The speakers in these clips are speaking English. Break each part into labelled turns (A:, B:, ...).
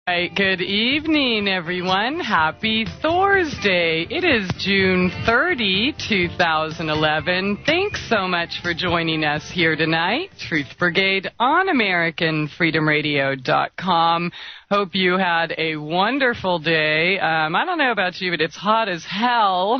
A: Right, good evening, everyone. Happy Thursday. It is June 30, 2011. Thanks so much for joining us here tonight. Truth Brigade on AmericanFreedomRadio.com. Hope you had a wonderful day. I don't know about you, but it's hot as hell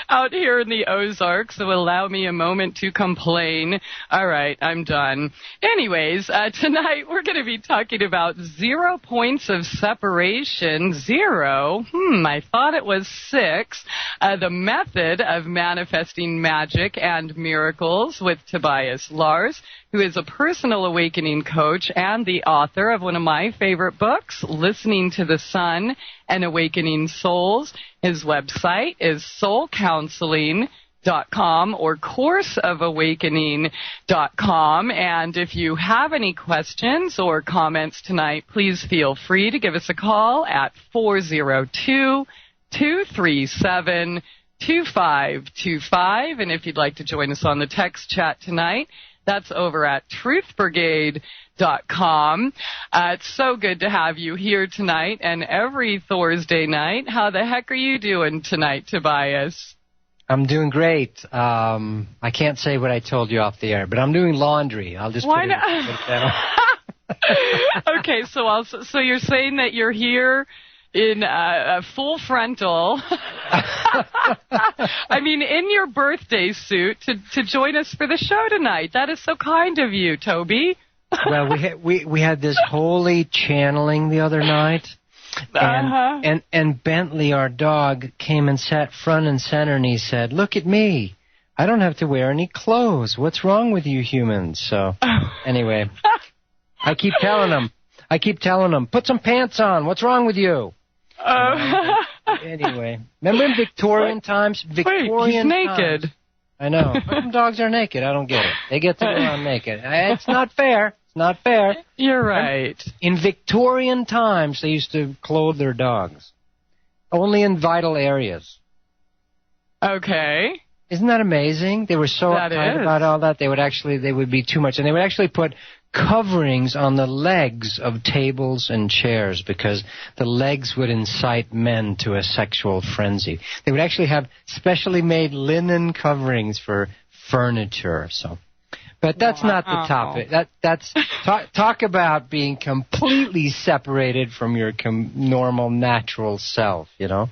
A: out here in the Ozarks, so allow me a moment to complain. All right, I'm done. Anyways, tonight we're going to be talking about 0 points of separation. 0? I thought it was 6. The method of manifesting magic and miracles with Tobias Lars, who is a personal awakening coach and the author of one of my favorite books, Listening to the Sun and Awakening Souls. His website is soulcounseling.com or courseofawakening.com. And if you have any questions or comments tonight, please feel free to give us a call at 402-237-2525. And if you'd like to join us on the text chat tonight, that's over at TruthBrigade.com. It's so good to have you here tonight and every Thursday night. How the heck are you doing tonight, Tobias?
B: I'm doing great. I can't say what I told you off the air, but I'm doing laundry. I'll just
A: Why not? Okay, so you're saying that you're here in a full frontal, I mean, in your birthday suit to join us for the show tonight. That is so kind of you, Toby.
B: Well, we had this holy channeling the other night, and Bentley, our dog, came and sat front and center, and he said, "Look at me. I don't have to wear any clothes. What's wrong with you humans?" So, anyway, I keep telling him, put some pants on. What's wrong with you? Anyway, remember in Victorian times?
A: Victorian
B: Wait, he's
A: naked.
B: Times. I know. Some dogs are naked. I don't get it. They get to go around naked. It's not fair. It's not fair.
A: You're right.
B: In Victorian times, they used to clothe their dogs. Only in vital areas.
A: Okay.
B: Isn't that amazing? They were so uptight about all that. They would be too much. And they would actually put coverings on the legs of tables and chairs because the legs would incite men to a sexual frenzy. They would actually have specially made linen coverings for furniture. So, but that's not the topic. That's talk about being completely separated from your normal, natural self, you know.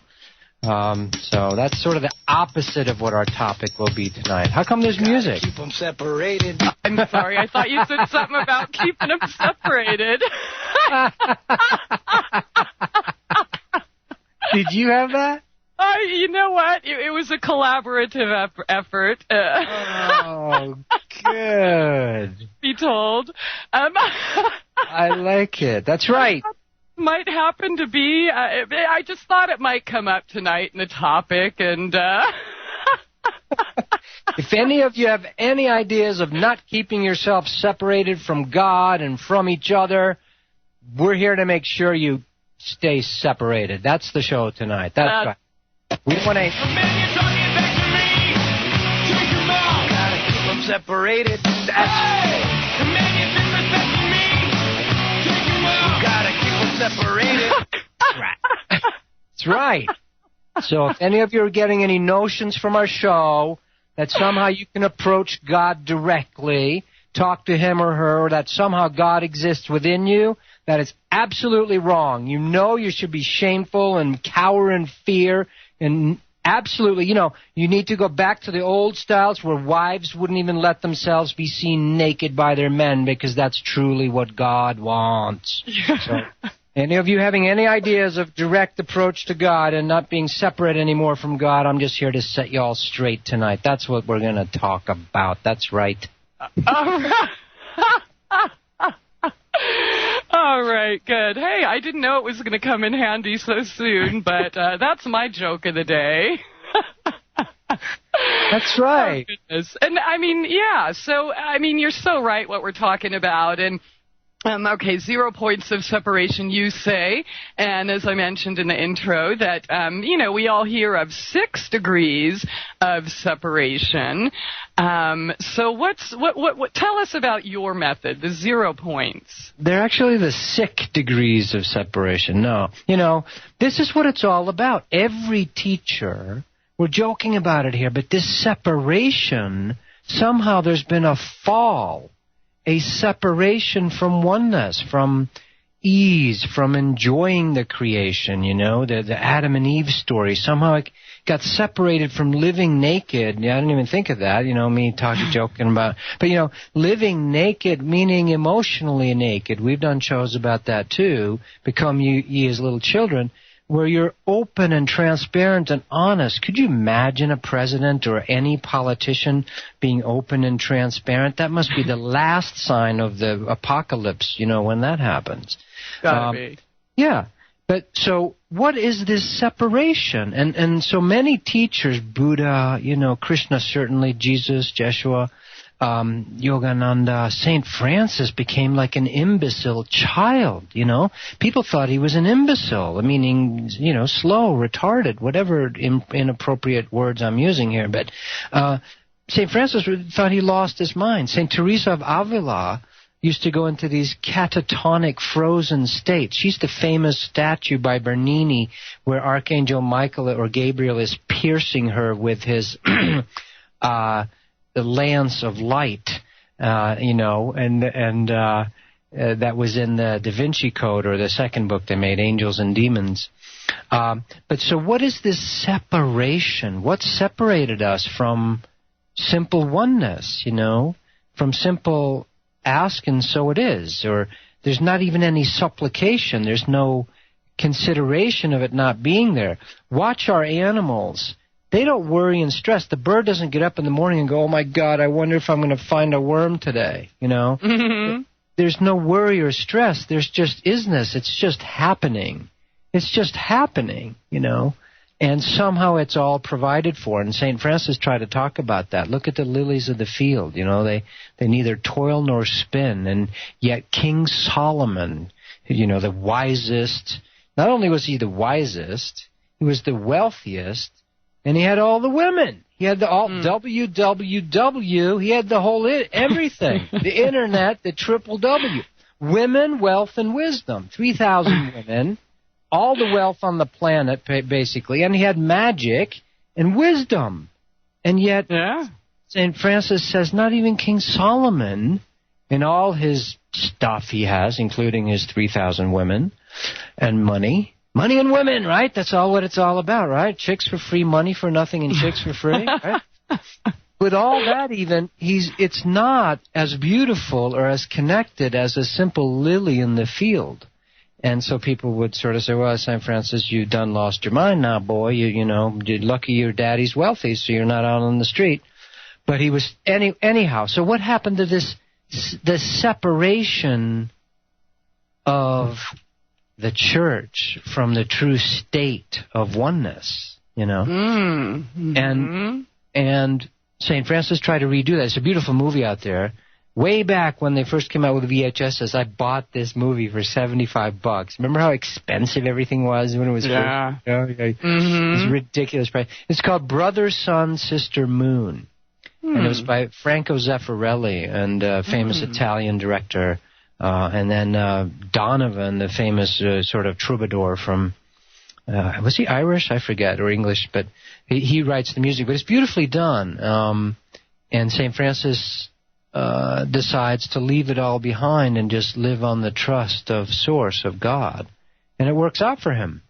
B: So that's sort of the opposite of what our topic will be tonight. How come there's music?
C: Keep them separated.
A: I'm sorry. I thought you said something about keeping them separated.
B: Did you have that?
A: You know what? It was a collaborative effort.
B: Oh, good.
A: Be told.
B: I like it. That's right.
A: Might happen to be. I just thought it might come up tonight in the topic, and
B: if any of you have any ideas of not keeping yourself separated from God and from each other, we're here to make sure you stay separated. That's the show tonight. That's right. We want to.
C: Gotta keep them separated. Separated.
B: Right. That's right. So if any of you are getting any notions from our show that somehow you can approach God directly, talk to him or her, or that somehow God exists within you, that is absolutely wrong. You know you should be shameful and cower in fear and absolutely, you need to go back to the old styles where wives wouldn't even let themselves be seen naked by their men because that's truly what God wants. So, any of you having any ideas of direct approach to God and not being separate anymore from God, I'm just here to set you all straight tonight. That's what we're going to talk about. That's right.
A: All right, good. Hey, I didn't know it was going to come in handy so soon, but that's my joke of the day.
B: That's right.
A: Oh, goodness. And, I mean, yeah, so, I mean, you're so right what we're talking about, and Okay, 0 points of separation, you say. And as I mentioned in the intro, that, we all hear of 6 degrees of separation. So what tell us about your method, the 0 points.
B: They're actually the sick degrees of separation. No. This is what it's all about. Every teacher, we're joking about it here, but this separation, somehow there's been a fall. A separation from oneness, from ease, from enjoying the creation, the Adam and Eve story. Somehow it got separated from living naked. I didn't even think of that, me joking about. But, living naked, meaning emotionally naked. We've done shows about that too, Become Ye as Little Children, where you're open and transparent and honest. Could you imagine a president or any politician being open and transparent? That must be the last sign of the apocalypse, when that happens.
A: Gotta be.
B: Yeah. But so what is this separation? And so many teachers, Buddha, Krishna certainly, Jesus, Jeshua, Yogananda, St. Francis became like an imbecile child, People thought he was an imbecile, meaning, slow, retarded, whatever inappropriate words I'm using here. But St. Francis thought he lost his mind. St. Teresa of Avila used to go into these catatonic frozen states. She's the famous statue by Bernini where Archangel Michael or Gabriel is piercing her with his the lance of light, that was in the Da Vinci Code, or the second book they made, Angels and Demons. But so what is this separation? What separated us from simple oneness, from simple ask and so it is, or there's not even any supplication, there's no consideration of it not being there. Watch our animals. They don't worry and stress. The bird doesn't get up in the morning and go, oh, my God, I wonder if I'm going to find a worm today,
A: Mm-hmm.
B: There's no worry or stress. There's just isness. It's just happening. It's just happening, And somehow it's all provided for. And St. Francis tried to talk about that. Look at the lilies of the field. They neither toil nor spin. And yet King Solomon, the wisest, not only was he the wisest, he was the wealthiest, and he had all the women. He had the WWW. He had the whole everything. The internet, the triple W. Women, wealth, and wisdom. 3,000 women. All the wealth on the planet, basically. And he had magic and wisdom. And yet, St. Francis says not even King Solomon, in all his stuff he has, including his 3,000 women and money. Money and women, right? That's all what it's all about, right? Chicks for free, money for nothing, and chicks for free, right? With all that even, it's not as beautiful or as connected as a simple lily in the field. And so people would sort of say, well, St. Francis, you done lost your mind now, boy. You're lucky your daddy's wealthy, so you're not out on the street. But he was, anyhow. So what happened to this separation of the church from the true state of oneness,
A: Mm-hmm.
B: And St. Francis tried to redo that. It's a beautiful movie out there. Way back when they first came out with VHSs, I bought this movie for $75. Remember how expensive everything was when it was first? Mm-hmm. It was a ridiculous price. It's called Brother, Sun, Sister, Moon. And it was by Franco Zeffirelli, and famous Italian director. And then Donovan, the famous sort of troubadour from, was he Irish? I forget, or English, but he writes the music. But it's beautifully done. And St. Francis decides to leave it all behind and just live on the trust of Source, of God. And it works out for him.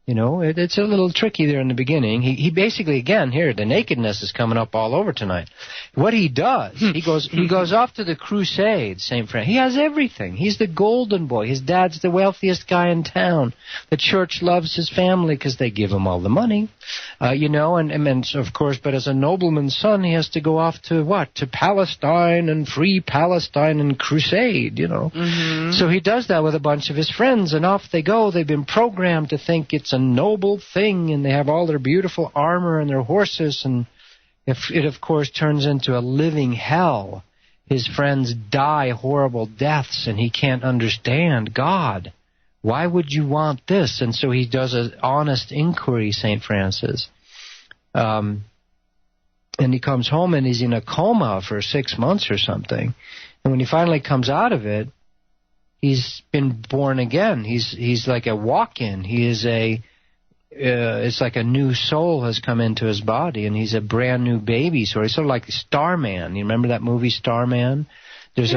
B: It's a little tricky there in the beginning. He basically, again, here, the nakedness is coming up all over tonight. What he does, he goes off to the Crusades, St. Francis. He has everything. He's the golden boy. His dad's the wealthiest guy in town. The church loves his family because they give him all the money, and of course, but as a nobleman's son, he has to go off to what? To Palestine and free Palestine and crusade,
A: Mm-hmm.
B: So he does that with a bunch of his friends, and off they go. They've been programmed to think it's a noble thing, and they have all their beautiful armor and their horses, and if it, of course, turns into a living hell. his friends die horrible deaths, and he can't understand God. Why would you want this? And so he does an honest inquiry, St. Francis. And he comes home, and he's in a coma for 6 months or something. And when he finally comes out of it, he's been born again. He's like a walk-in. He is it's like a new soul has come into his body, and he's a brand new baby. So he's sort of like Starman. You remember that movie Starman? He's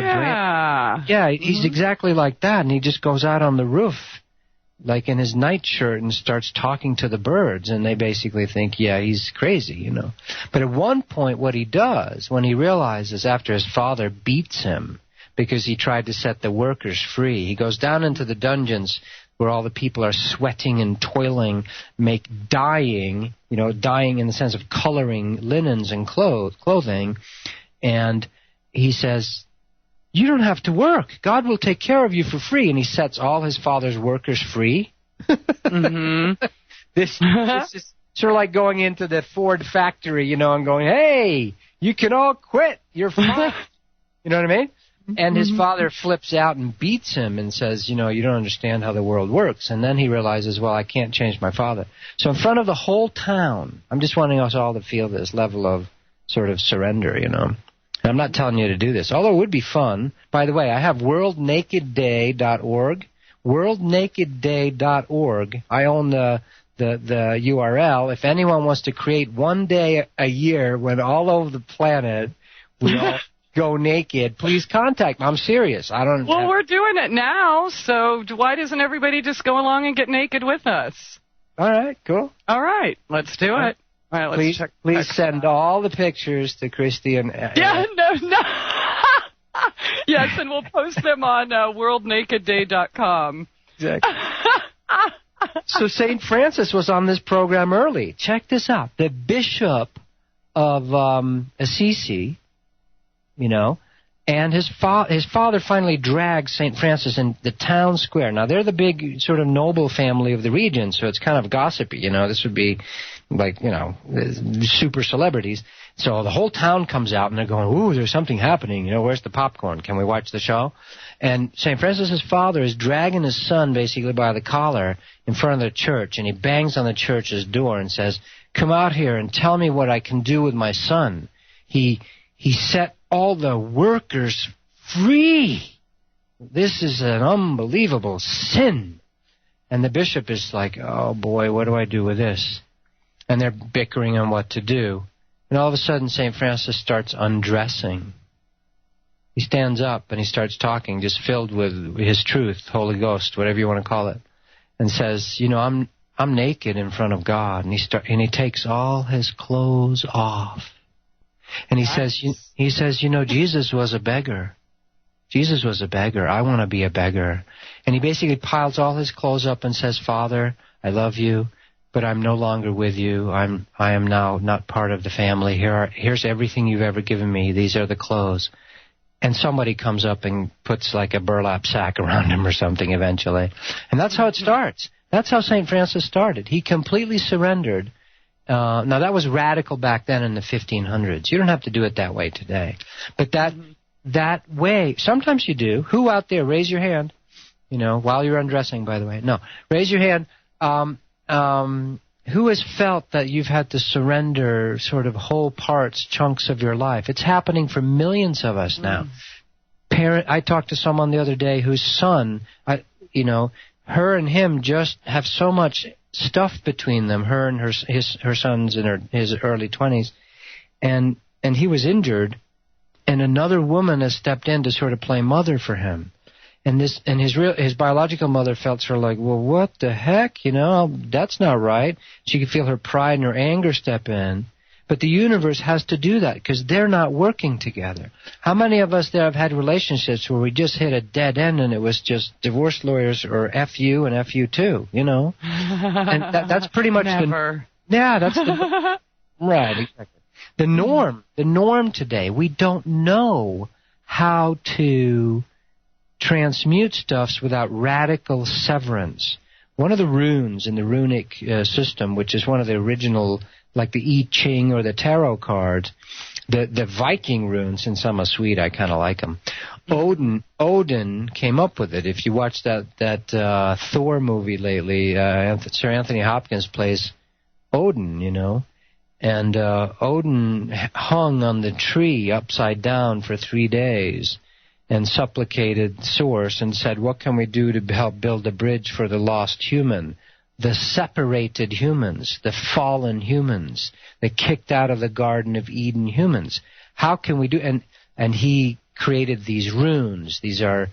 B: exactly like that, and he just goes out on the roof, like in his nightshirt, and starts talking to the birds, and they basically think, he's crazy, But at one point, what he does, when he realizes after his father beats him because he tried to set the workers free, he goes down into the dungeons where all the people are sweating and toiling, dyeing in the sense of coloring linens and clothing, and he says, you don't have to work. God will take care of you for free. And he sets all his father's workers free. Mm-hmm. This is sort of like going into the Ford factory, and going, hey, you can all quit. You're fine. You know what I mean? And his father flips out and beats him and says, you don't understand how the world works. And then he realizes, well, I can't change my father. So in front of the whole town, I'm just wanting us all to feel this level of sort of surrender, And I'm not telling you to do this, although it would be fun. By the way, I have worldnakedday.org. Worldnakedday.org. I own the URL. If anyone wants to create one day a year when all over the planet we all go naked, please contact me. I'm serious.
A: We're doing it now, so why doesn't everybody just go along and get naked with us?
B: All right, cool.
A: All right, let's do it. All right, let's check.
B: Please send all the pictures to Christie and...
A: no. Yes, and we'll post them on worldnakedday.com.
B: Exactly. So St. Francis was on this program early. Check this out. The Bishop of Assisi, and his father finally drags St. Francis in the town square. Now, they're the big sort of noble family of the region, so it's kind of gossipy, This would be like, super celebrities. So the whole town comes out, and they're going, ooh, there's something happening. Where's the popcorn? Can we watch the show? And St. Francis's father is dragging his son basically by the collar in front of the church, and he bangs on the church's door and says, come out here and tell me what I can do with my son. He set all the workers free. This is an unbelievable sin. And the bishop is like, oh boy, what do I do with this? And they're bickering on what to do. And all of a sudden, St. Francis starts undressing. He stands up and he starts talking, just filled with his truth, Holy Ghost, whatever you want to call it, and says, I'm naked in front of God. And he takes all his clothes off. And he says, Jesus was a beggar. Jesus was a beggar. I want to be a beggar. And he basically piles all his clothes up and says, Father, I love you, but I'm no longer with you. I am now not part of the family. Here's everything you've ever given me. These are the clothes. And somebody comes up and puts like a burlap sack around him or something eventually. And that's how it starts. That's how St. Francis started. He completely surrendered. Now, that was radical back then in the 1500s. You don't have to do it that way today. But that way, sometimes you do. Who out there, raise your hand, while you're undressing, by the way. No, raise your hand. Who has felt that you've had to surrender sort of whole parts, chunks of your life? It's happening for millions of us now. I talked to someone the other day whose son, her and him just have so much stuff between them, her and her son's in his early 20s, and he was injured, and another woman has stepped in to sort of play mother for him. And his biological mother felt sort of like, well, what the heck? That's not right. She could feel her pride and her anger step in. But the universe has to do that because they're not working together. How many of us there have had relationships where we just hit a dead end and it was just divorce lawyers or F you and F you too, And that's pretty much
A: Never.
B: That's right, exactly. The norm today, we don't know how to transmute stuffs without radical severance. One of the runes in the runic system, which is one of the original, like the I Ching or the tarot cards, The Viking runes, since I'm a Swede, I kind of like them. Odin came up with it. If you watch that Thor movie lately, Sir Anthony Hopkins plays Odin, you know. And Odin hung on the tree upside down for 3 days and supplicated Source and said, what can we do to help build a bridge for the lost human? The separated humans, the fallen humans, the kicked out of the Garden of Eden humans. How can we do? And he created these runes. These are,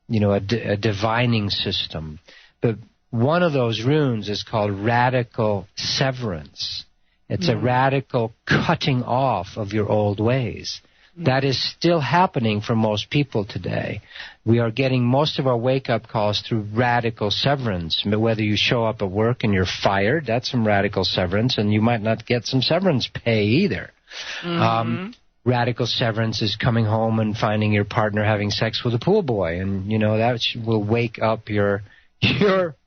B: you know, a divining system. But one of those runes is called radical severance. It's a radical cutting off of your old ways. That is still happening for most people today. We are getting most of our wake-up calls through radical severance. Whether you show up at work and you're fired, that's some radical severance, and you might not get some severance pay either. Radical severance is coming home and finding your partner having sex with a pool boy, and, you know, that will wake up your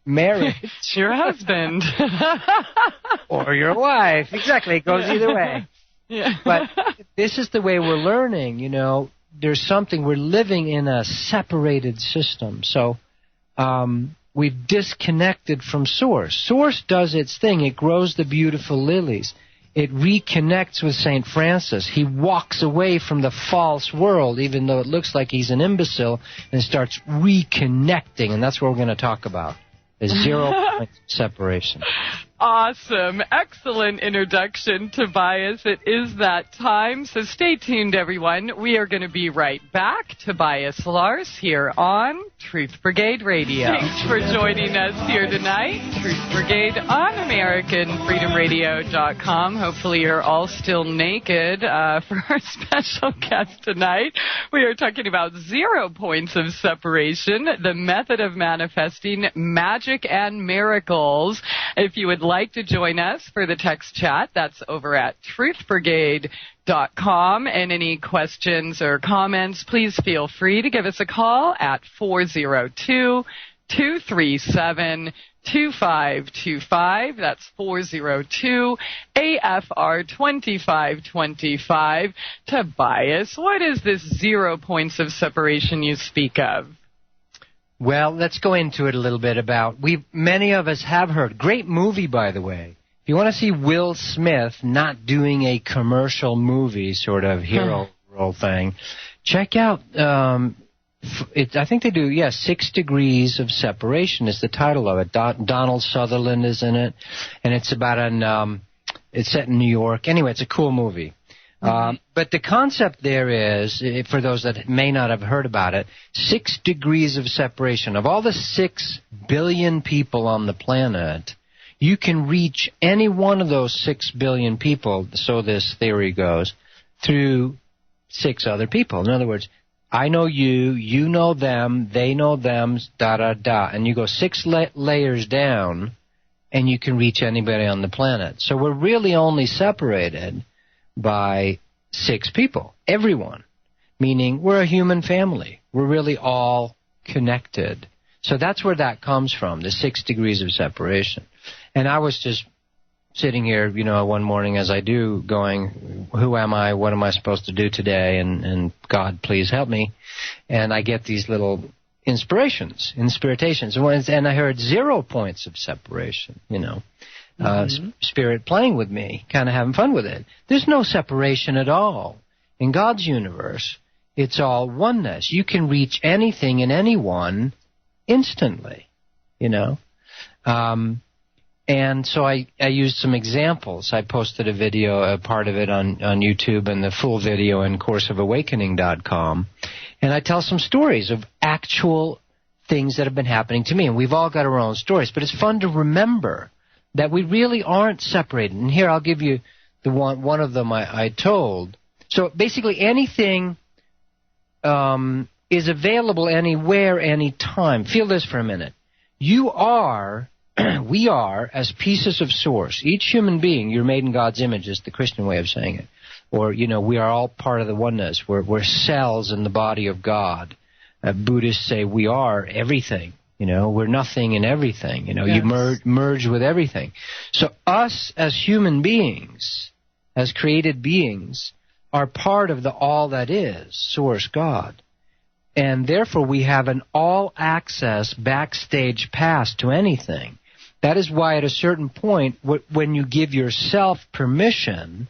B: marriage.
A: Your husband.
B: Or your wife. Exactly. It goes either way.
A: Yeah.
B: But this is the way we're learning, you know. There's something, we're living in a separated system. So we've disconnected from Source. Source does its thing. It grows the beautiful lilies. It reconnects with St. Francis. He walks away from the false world, even though it looks like he's an imbecile, and starts reconnecting. And that's what we're going to talk about. The 0 point separation.
A: Awesome. Excellent introduction, Tobias. It is that time, so stay tuned, everyone. We are going to be right back. Tobias Lars here on Truth Brigade Radio. Thanks for joining us here tonight. Truth Brigade on AmericanFreedomRadio.com. Hopefully you're all still naked for our special guest tonight. We are talking about 0 points of separation, the method of manifesting magic and miracles. If you would like to join us for the text chat, that's over at TruthBrigade.com. And any questions or comments, please feel free to give us a call at 402-237-2525. That's 402-AFR-2525. Tobias, what is this 0 points of separation you speak of?
B: Well, let's go into it a little bit about, many of us have heard, great movie, by the way. If you want to see Will Smith not doing a commercial movie sort of hero role thing, check out, I think they do, 6 Degrees of Separation is the title of it. Donald Sutherland is in it, and it's about it's set in New York. Anyway, it's a cool movie. But the concept there is, for those that may not have heard about it, 6 degrees of separation. Of all the 6 billion people on the planet, you can reach any one of those 6 billion people, so this theory goes, through 6 other people. In other words, I know you, you know them, they know them, da-da-da. And you go 6 layers down, and you can reach anybody on the planet. So we're really only separated by 6 people, everyone, meaning we're a human family. We're really all connected. So that's where that comes from, the 6 degrees of separation. And I was just sitting here, you know, one morning as I do, going, who am I? What am I supposed to do today? And God, please help me. And I get these little inspirations. And I heard 0 points of separation, you know. Spirit playing with me, kind of having fun with it. There's no separation at all. In God's universe, it's all oneness. You can reach anything and anyone instantly, you know. And so I used some examples. I posted a video, a part of it on YouTube, and the full video in courseofawakening.com. And I tell some stories of actual things that have been happening to me. And we've all got our own stories, but it's fun to remember that we really aren't separated. And here I'll give you the one of them I told. So basically anything is available anywhere, anytime. Feel this for a minute. You are, we are, as pieces of Source. Each human being, you're made in God's image, is the Christian way of saying it. Or, you know, we are all part of the oneness. We're cells in the body of God. Buddhists say we are everything. You know, we're nothing and everything. You know, you merge with everything. So us as human beings, as created beings, are part of the all that is, Source God. And therefore we have an all-access backstage pass to anything. That is why at a certain point, when you give yourself permission,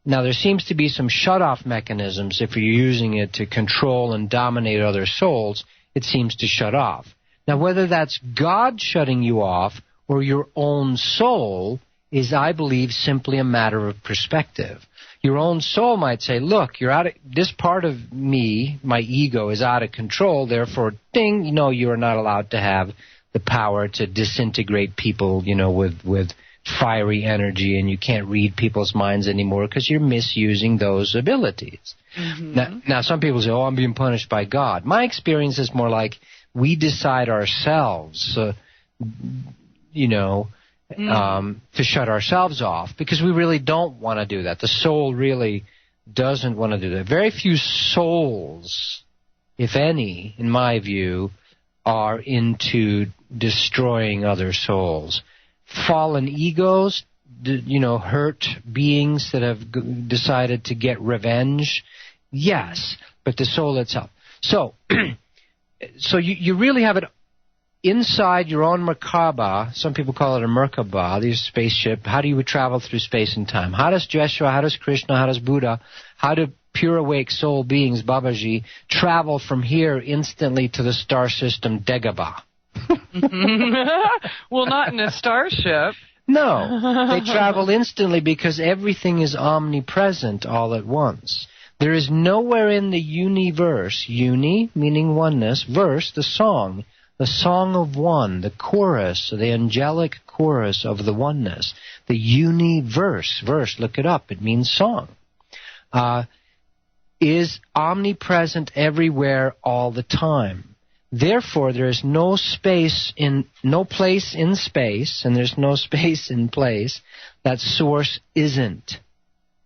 B: now there seems to be some shut-off mechanisms. If you're using it to control and dominate other souls, it seems to shut off. Now whether that's God shutting you off or your own soul is, I believe, simply a matter of perspective. Your own soul might say, look, you're out of, this part of me, my ego, is out of control, therefore, ding, you are not allowed to have the power to disintegrate people, with fiery energy, and you can't read people's minds anymore because you're misusing those abilities. Mm-hmm. Now, some people say, I'm being punished by God. My experience is more like we decide ourselves, to shut ourselves off because we really don't want to do that. The soul really doesn't want to do that. Very few souls, if any, in my view, are into destroying other souls. Fallen egos, hurt beings that have decided to get revenge, yes, but the soul itself. So you really have it inside your own Merkaba. Some people call it a Merkaba, this spaceship. How do you travel through space and time? How does Yeshua, how does Krishna, how does Buddha, how do pure awake soul beings, Babaji, travel from here instantly to the star system Dagobah?
A: Well, not in a starship.
B: No, they travel instantly because everything is omnipresent all at once. There is nowhere in the universe, uni meaning oneness, verse, the song of one, the chorus, the angelic chorus of the oneness, the universe, verse, look it up, it means song, is omnipresent everywhere all the time. Therefore, there is no place in space, and there's no space in place that Source isn't.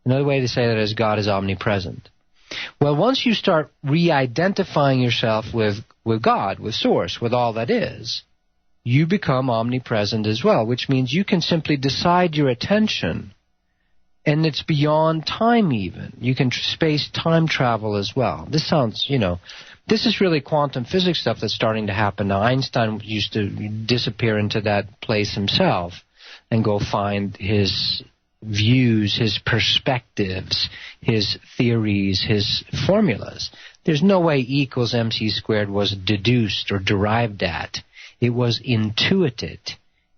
B: Another way to say that is God is omnipresent. Well, once you start re-identifying yourself with God, with Source, with all that is, you become omnipresent as well, which means you can simply decide your attention, and it's beyond time even. You can space-time travel as well. This sounds, this is really quantum physics stuff that's starting to happen now. Einstein used to disappear into that place himself and go find his views, his perspectives, his theories, his formulas. There's no way E equals MC squared was deduced or derived at. It was intuited.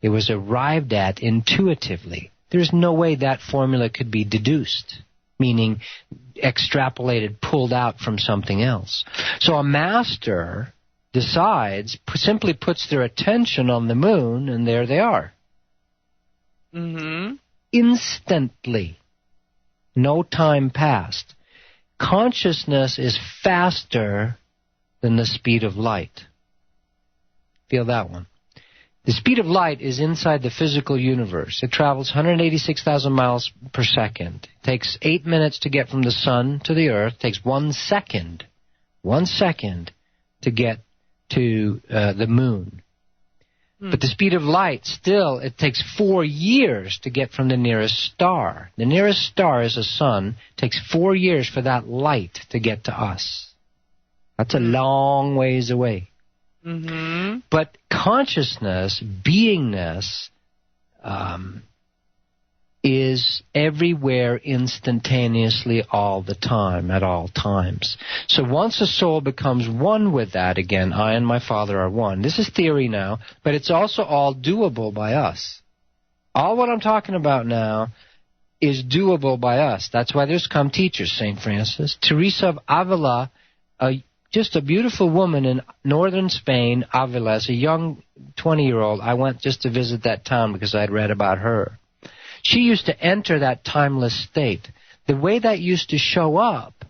B: It was arrived at intuitively. There's no way that formula could be deduced, meaning extrapolated, pulled out from something else. So a master decides, simply puts their attention on the moon, and there they are.
A: Mm-hmm.
B: Instantly. No time passed. Consciousness is faster than the speed of light. Feel that one. The speed of light is inside the physical universe. It travels 186,000 miles per second. It takes 8 minutes to get from the sun to the earth. It takes 1 second to get to the moon. But the speed of light, still, it takes 4 years to get from the nearest star. The nearest star is a sun. It takes 4 years for that light to get to us. That's a long ways away.
A: Mm-hmm.
B: But consciousness, beingness, is everywhere instantaneously all the time, at all times. So once a soul becomes one with that, again, I and my Father are one. This is theory now, but it's also all doable by us. All what I'm talking about now is doable by us. That's why there's come teachers, St. Francis. Teresa of Avila, just a beautiful woman in northern Spain, Avila, as a young 20-year-old. I went just to visit that town because I'd read about her. She used to enter that timeless state. The way that used to show up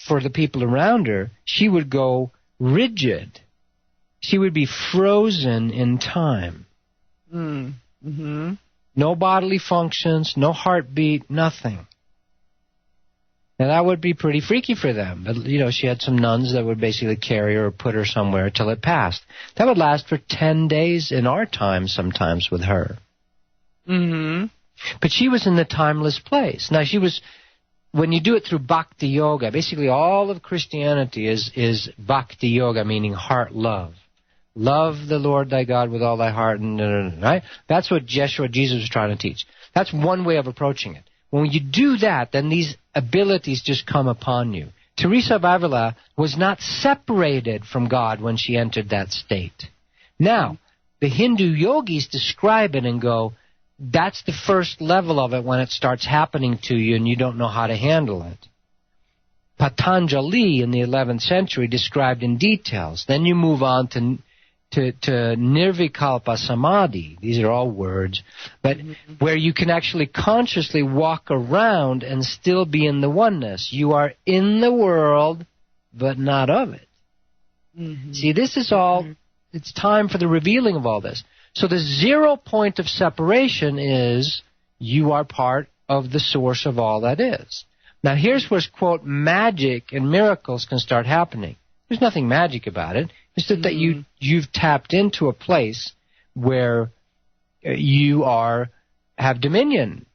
B: for the people around her, she would go rigid. She would be frozen in time.
A: Mm-hmm.
B: No bodily functions, no heartbeat, nothing. Now, that would be pretty freaky for them. But, she had some nuns that would basically carry her or put her somewhere till it passed. That would last for 10 days in our time sometimes with her.
A: Mm-hmm.
B: But she was in the timeless place. Now, she was when you do it through bhakti yoga, basically all of Christianity is bhakti yoga, meaning heart love. Love the Lord thy God with all thy heart, and right? That's what Jesus was trying to teach. That's one way of approaching it. When you do that, then these abilities just come upon you. Teresa of Avila was not separated from God when she entered that state. Now, the Hindu yogis describe it and go, that's the first level of it when it starts happening to you and you don't know how to handle it. Patanjali in the 11th century described in details. Then you move on to Nirvikalpa Samadhi. These are all words, but where you can actually consciously walk around and still be in the oneness. You are in the world, but not of it. See, this is all, it's time for the revealing of all this. So the 0 point of separation is you are part of the source of all that is. Now here's where, quote, magic and miracles can start happening. There's nothing magic about it. It's that you've tapped into a place where you have dominion.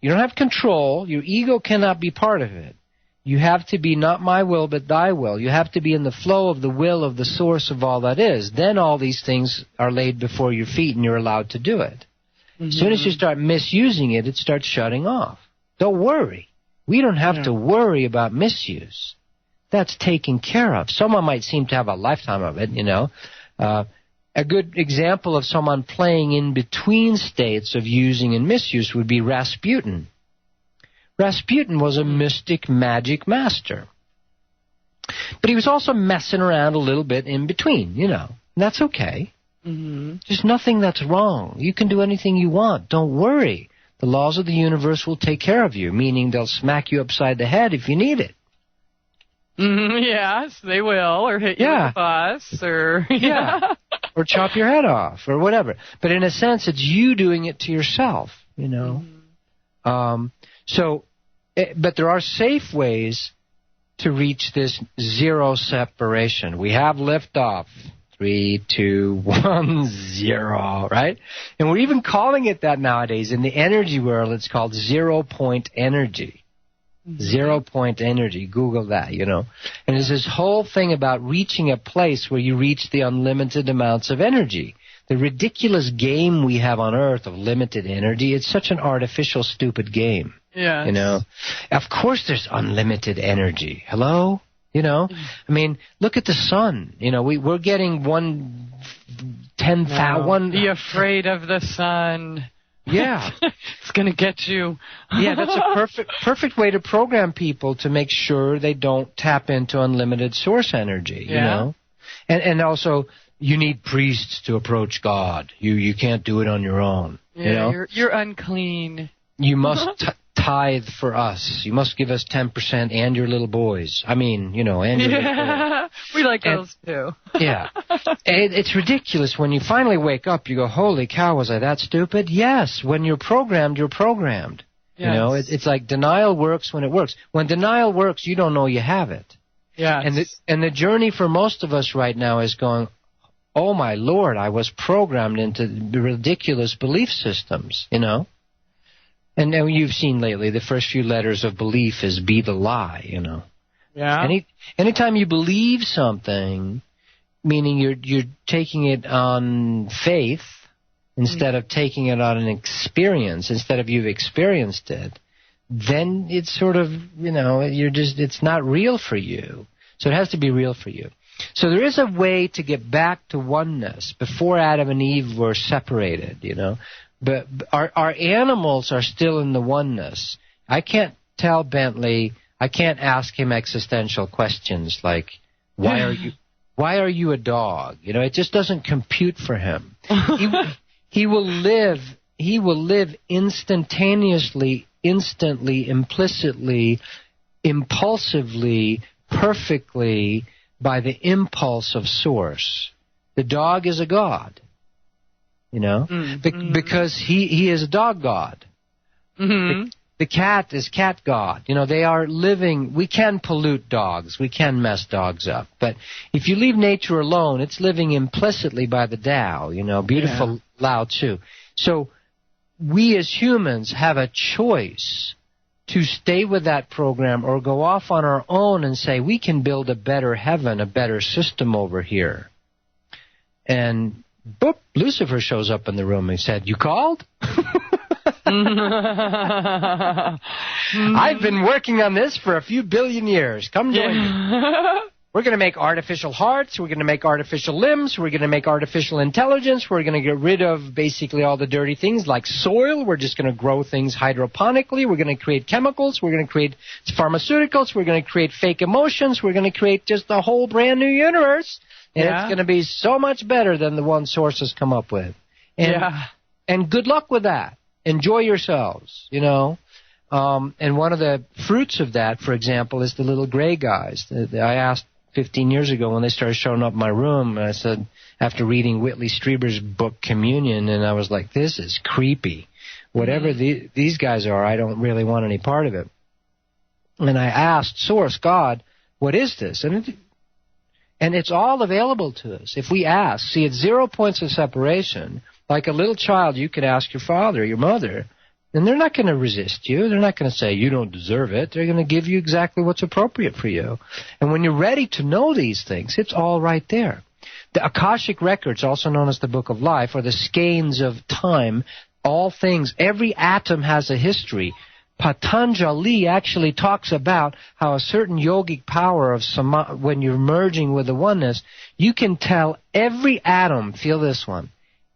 B: You don't have control. Your ego cannot be part of it. You have to be not my will but thy will. You have to be in the flow of the will of the source of all that is. Then all these things are laid before your feet and you're allowed to do it. As soon as you start misusing it, it starts shutting off. Don't worry. We don't have to worry about misuse. That's taken care of. Someone might seem to have a lifetime of it, you know. A good example of someone playing in between states of using and misuse would be Rasputin. Rasputin was a mystic magic master. But he was also messing around a little bit in between, you know. And that's okay. There's nothing that's wrong. You can do anything you want. Don't worry. The laws of the universe will take care of you, meaning they'll smack you upside the head if you need it.
A: Yes, they will, or hit you with a bus, or
B: or chop your head off, or whatever. But in a sense, it's you doing it to yourself, you know. But there are safe ways to reach this 0 separation. We have liftoff. 3, 2, 1, 0, right? And we're even calling it that nowadays. In the energy world, it's called 0 point energy. 0 point energy. Google that, you know. And there's this whole thing about reaching a place where you reach the unlimited amounts of energy. The ridiculous game we have on Earth of limited energy, it's such an artificial, stupid game.
A: Yeah.
B: You know. Of course there's unlimited energy. Hello? You know? I mean, look at the sun. You know, we're getting 1/10,000.
A: Be afraid of the sun.
B: Yeah.
A: It's going to get you.
B: Yeah, that's a perfect way to program people to make sure they don't tap into unlimited source energy, you know? And also, you need priests to approach God. You can't do it on your own, you know?
A: You're unclean.
B: You must tithe for us. You must give us 10% and your little boys. I mean, you know, and your little boys.
A: We like girls too.
B: Yeah. It's ridiculous. When you finally wake up, you go, holy cow, was I that stupid? Yes. When you're programmed, you're programmed. Yes. You know, it's like denial works when it works. When denial works, you don't know you have it.
A: Yeah.
B: And the journey for most of us right now is going, oh my Lord, I was programmed into ridiculous belief systems, you know? And now you've seen lately the first few letters of belief is be the lie, you know.
A: Yeah.
B: Anytime you believe something, meaning you're taking it on faith instead of taking it on an experience, instead of you've experienced it, then it's sort of, you know, it's not real for you. So it has to be real for you. So there is a way to get back to oneness. Before Adam and Eve were separated, you know. But our animals are still in the oneness. I can't tell Bentley, I can't ask him existential questions like, why are you a dog? You know, it just doesn't compute for him. He will live instantaneously, instantly, implicitly, impulsively, perfectly by the impulse of source. The dog is a god. You know, because he is a dog god. The cat is cat god. You know, they are living. We can pollute dogs. We can mess dogs up. But if you leave nature alone, it's living implicitly by the Tao. You know, beautiful Lao Tzu. So we as humans have a choice to stay with that program or go off on our own and say, we can build a better heaven, a better system over here. And boop, Lucifer shows up in the room and said, you called? I've been working on this for a few billion years. Come join me. We're going to make artificial hearts. We're going to make artificial limbs. We're going to make artificial intelligence. We're going to get rid of basically all the dirty things like soil. We're just going to grow things hydroponically. We're going to create chemicals. We're going to create pharmaceuticals. We're going to create fake emotions. We're going to create just a whole brand new universe. And it's going to be so much better than the one source has come up with. And good luck with that. Enjoy yourselves, you know. And one of the fruits of that, for example, is the little gray guys. I asked 15 years ago when they started showing up in my room, I said, after reading Whitley Strieber's book Communion, and I was like, this is creepy. Whatever these guys are, I don't really want any part of it. And I asked Source, God, what is this? And it's all available to us if we ask. See, it's 0 points of separation. Like a little child, you could ask your father, your mother, and they're not going to resist you. They're not going to say, you don't deserve it. They're going to give you exactly what's appropriate for you. And when you're ready to know these things, it's all right there. The Akashic Records, also known as the Book of Life, or the skeins of time, all things, every atom has a history. Patanjali actually talks about how a certain yogic power of when you're merging with the oneness, you can tell every atom, feel this one,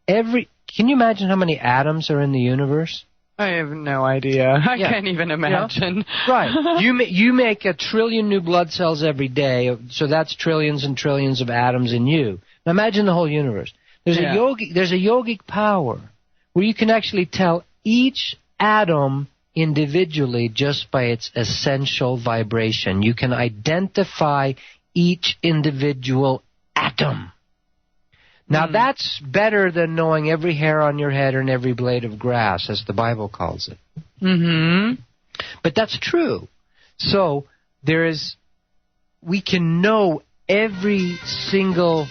B: can you imagine how many atoms are in the universe?
A: I have no idea. I can't even imagine.
B: You know? Right. You make 1 trillion new blood cells every day, so that's trillions and trillions of atoms in you. Now imagine the whole universe. There's a yogic power where you can actually tell each atom individually just by its essential vibration. You can identify each individual atom. Now, that's better than knowing every hair on your head and every blade of grass, as the Bible calls it.
A: Mm-hmm.
B: But that's true. So, we can know every single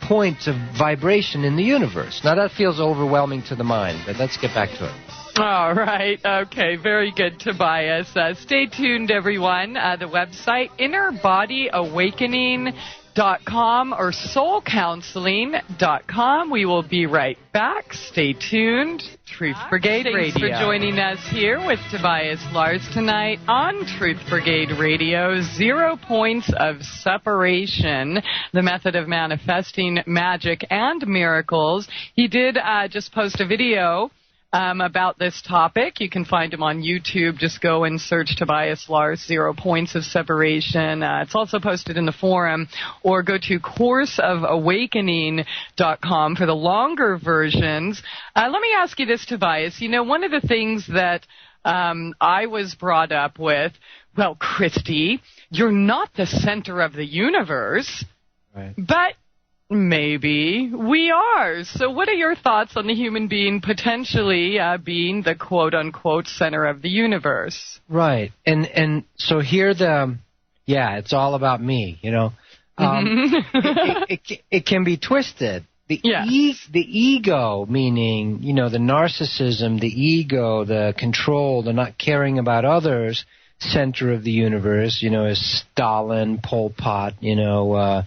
B: point of vibration in the universe. Now, that feels overwhelming to the mind, but let's get back to it.
A: All right. Okay. Very good, Tobias. Stay tuned, everyone. The website, innerbodyawakening.com or soulcounseling.com. We will be right back. Stay tuned. Truth Brigade Radio. Thanks for joining us here with Tobias Lars tonight on Truth Brigade Radio. 0 points of separation, the method of manifesting magic and miracles. He did just post a video about this topic. You can find him on YouTube. Just go and search Tobias Lars, 0 points of separation. It's also posted in the forum, or go to courseofawakening.com for the longer versions. Let me ask you this, Tobias. You know, one of the things that I was brought up with, well, Christie, you're not the center of the universe,
B: right,
A: but maybe we are. So what are your thoughts on the human being potentially being the quote-unquote center of the universe?
B: Right. And so here it's all about me, you know. It can be twisted. The ego, meaning, you know, the narcissism, the ego, the control, the not caring about others, center of the universe, you know, is Stalin, Pol Pot, you know,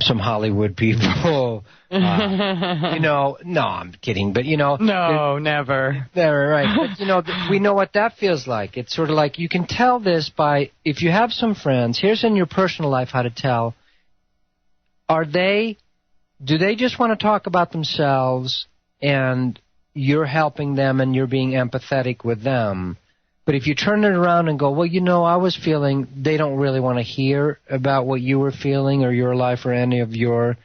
B: some Hollywood people, you know, no, I'm kidding, but, you know.
A: No, never.
B: They're right. But, you know, we know what that feels like. It's sort of like you can tell this by, if you have some friends, here's in your personal life how to tell, do they just want to talk about themselves and you're helping them and you're being empathetic with them? But if you turn it around and go, well, you know, I was feeling, they don't really want to hear about what you were feeling or your life or any of your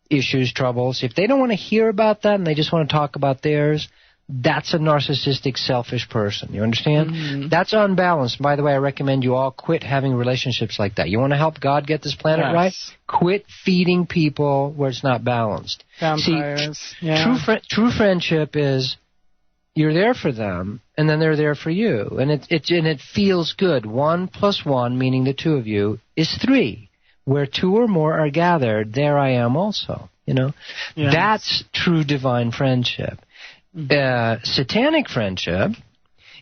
B: issues, troubles. If they don't want to hear about that and they just want to talk about theirs, that's a narcissistic, selfish person. You understand? Mm-hmm. That's unbalanced. By the way, I recommend you all quit having relationships like that. You want to help God get this planet right? Quit feeding people where it's not balanced.
A: Vampires.
B: See, true friendship is, you're there for them, and then they're there for you, and it feels good. 1 + 1, meaning the two of you, is 3. Where 2 or more are gathered, there I am also. You know, that's true divine friendship. Satanic friendship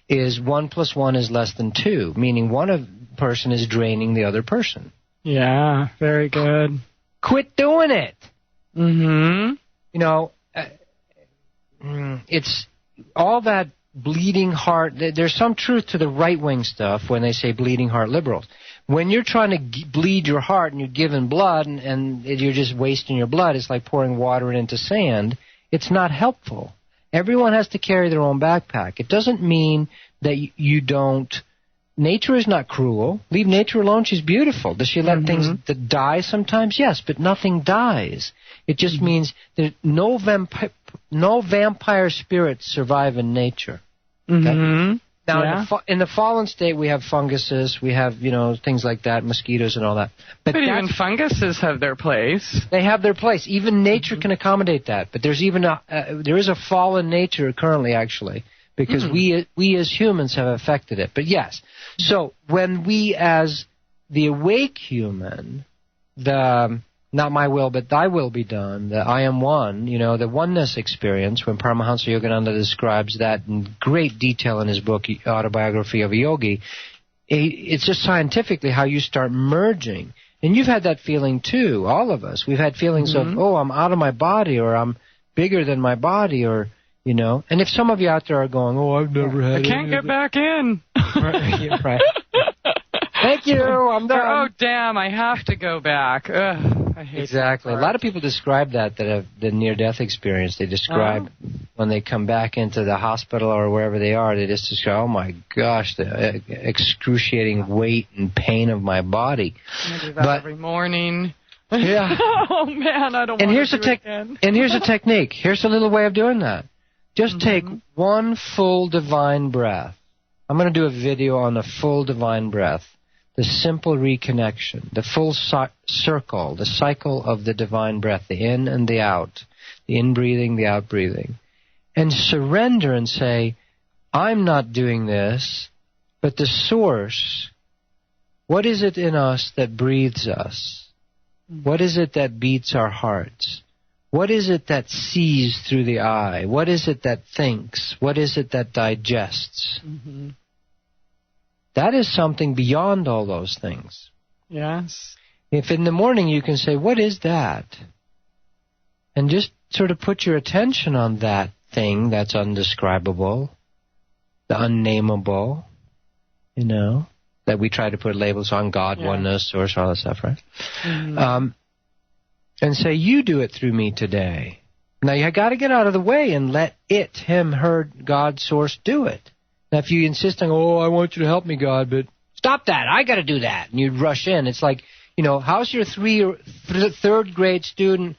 B: is 1 + 1 is less than 2, meaning person is draining the other person.
A: Yeah, very good.
B: Quit doing it.
A: Mm-hmm.
B: You know, it's all that bleeding heart. There's some truth to the right-wing stuff when they say bleeding heart liberals. When you're trying to bleed your heart and you're giving blood and you're just wasting your blood, it's like pouring water into sand. It's not helpful. Everyone has to carry their own backpack. It doesn't mean that you don't. Nature is not cruel. Leave nature alone. She's beautiful. Does she let things that die sometimes? Yes, but nothing dies. It just means that no vampire spirits survive in nature. Okay? Now, in the fallen state, we have funguses, we have, things like that, mosquitoes and all that.
A: But even funguses have their place.
B: They have their place. Even nature can accommodate that. But there's even there is a fallen nature currently, actually, because we as humans have affected it. But yes, so when we as the awake human, not my will, but thy will be done, the I am one, the oneness experience, when Paramahansa Yogananda describes that in great detail in his book, Autobiography of a Yogi, it's just scientifically how you start merging. And you've had that feeling too, all of us. We've had feelings of, I'm out of my body, or I'm bigger than my body, or, And if some of you out there are going, I've never had it.
A: I can't get back in.
B: Right. Thank you, I'm done.
A: Oh, damn, I have to go back. Ugh, I hate
B: exactly. A lot of people describe that have the near-death experience. They describe when they come back into the hospital or wherever they are, they just describe, oh, my gosh, the excruciating weight and pain of my body.
A: I do that every morning.
B: Yeah.
A: Oh, man, I don't want to do it again.
B: And here's a technique. Here's a little way of doing that. Just take one full divine breath. I'm going to do a video on the full divine breath. The simple reconnection, the full circle, the cycle of the divine breath, the in and the out, the in-breathing, the out-breathing. And surrender and say, I'm not doing this, but the source, what is it in us that breathes us? What is it that beats our hearts? What is it that sees through the eye? What is it that thinks? What is it that digests? That is something beyond all those things.
A: Yes.
B: If in the morning you can say, what is that? And just sort of put your attention on that thing that's undescribable, the unnameable, that we try to put labels on, God, oneness, source, all that stuff, right? And say, you do it through me today. Now, you got to get out of the way and let it, him, her, God, source do it. Now, if you insist on, I want you to help me, God, but stop that. I got to do that. And you rush in. It's like, how's your third grade student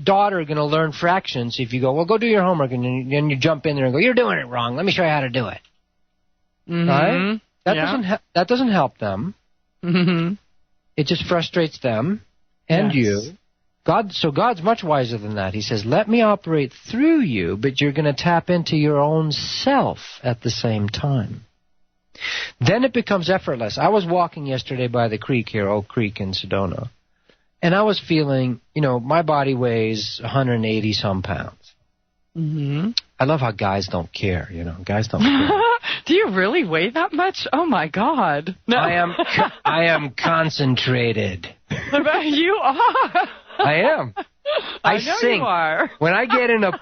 B: daughter going to learn fractions if you go, well, go do your homework, and then you jump in there and go, you're doing it wrong. Let me show you how to do it. Right? That doesn't help them. It just frustrates them and you. So God's much wiser than that. He says, let me operate through you, but you're going to tap into your own self at the same time. Then it becomes effortless. I was walking yesterday by the creek here, Oak Creek in Sedona, and I was feeling, my body weighs 180-some pounds. I love how guys don't care, Guys don't care.
A: Do you really weigh that much? Oh, my God. No.
B: I am concentrated.
A: You are.
B: I am. I
A: know
B: sink.
A: You are.
B: When I get in the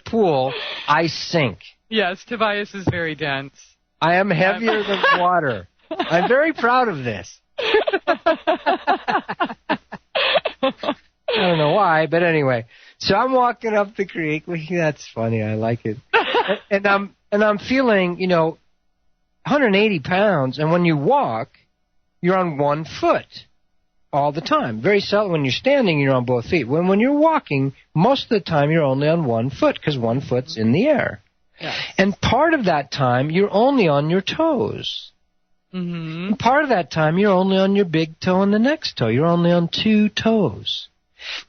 B: pool, I sink.
A: Yes, Tobias is very dense.
B: I am heavier than water. I'm very proud of this. I don't know why, but anyway. So I'm walking up the creek. That's funny. I like it. And I'm feeling, 180 pounds. And when you walk, you're on one foot all the time. Very seldom when you're standing, you're on both feet. When you're walking, most of the time you're only on one foot because one foot's in the air. Yes. And part of that time, you're only on your toes. And part of that time, you're only on your big toe and the next toe. You're only on two toes.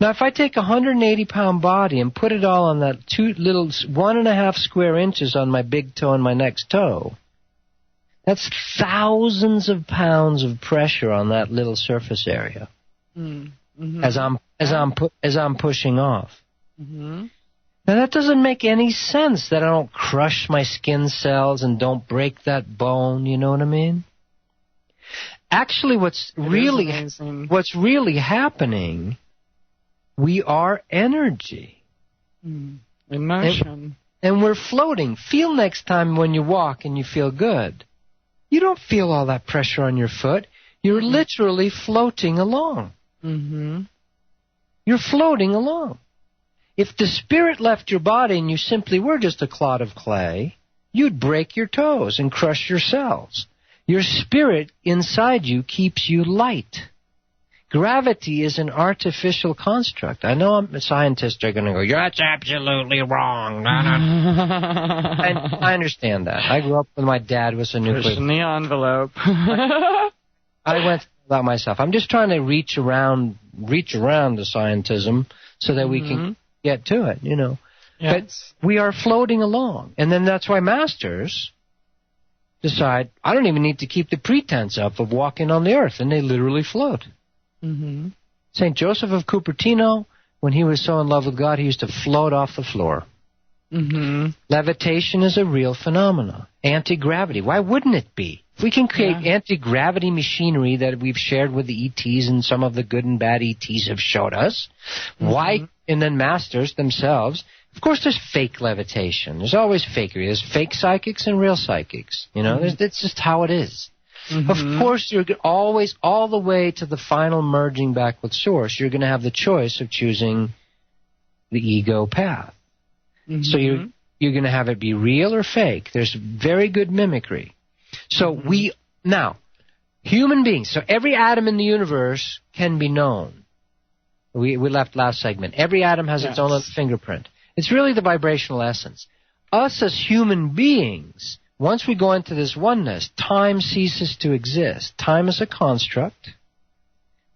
B: Now, if I take a 180-pound body and put it all on that 1.5 square inches on my big toe and my next toe, that's thousands of pounds of pressure on that little surface area as I'm pushing off. Now, that doesn't make any sense, that I don't crush my skin cells and don't break that bone, you know what I mean? Actually, what's really happening, we are energy.
A: In motion.
B: And we're floating. Feel next time when you walk and you feel good. You don't feel all that pressure on your foot. You're literally floating along.
A: Mm-hmm.
B: You're floating along. If the spirit left your body and you simply were just a clod of clay, you'd break your toes and crush your cells. Your spirit inside you keeps you light. Gravity is an artificial construct. I know scientists are going to go, that's absolutely wrong. And I understand that. I grew up with my dad was a nuclear...
A: Pushing the envelope.
B: I went through that myself. I'm just trying to reach around the scientism so that we can get to it, you know.
A: Yes.
B: But we are floating along. And then that's why masters decide, I don't even need to keep the pretense up of walking on the earth, and they literally float.
A: Mm-hmm.
B: St. Joseph of Cupertino, when he was so in love with God, he used to float off the floor.
A: Mm-hmm.
B: Levitation is a real phenomenon. Anti-gravity, why wouldn't it be? If we can create anti-gravity machinery that we've shared with the ETs and some of the good and bad ETs have showed us, why, and then masters themselves, of course there's fake levitation. There's always fakery. There's fake psychics and real psychics. You know, that's just how it is. Of course, you're always, all the way to the final merging back with Source, you're going to have the choice of choosing the ego path. So you're going to have it be real or fake. There's very good mimicry. So now, human beings, so every atom in the universe can be known. We left last segment. Every atom has its own little fingerprint. It's really the vibrational essence. Us as human beings, once we go into this oneness, time ceases to exist. Time is a construct.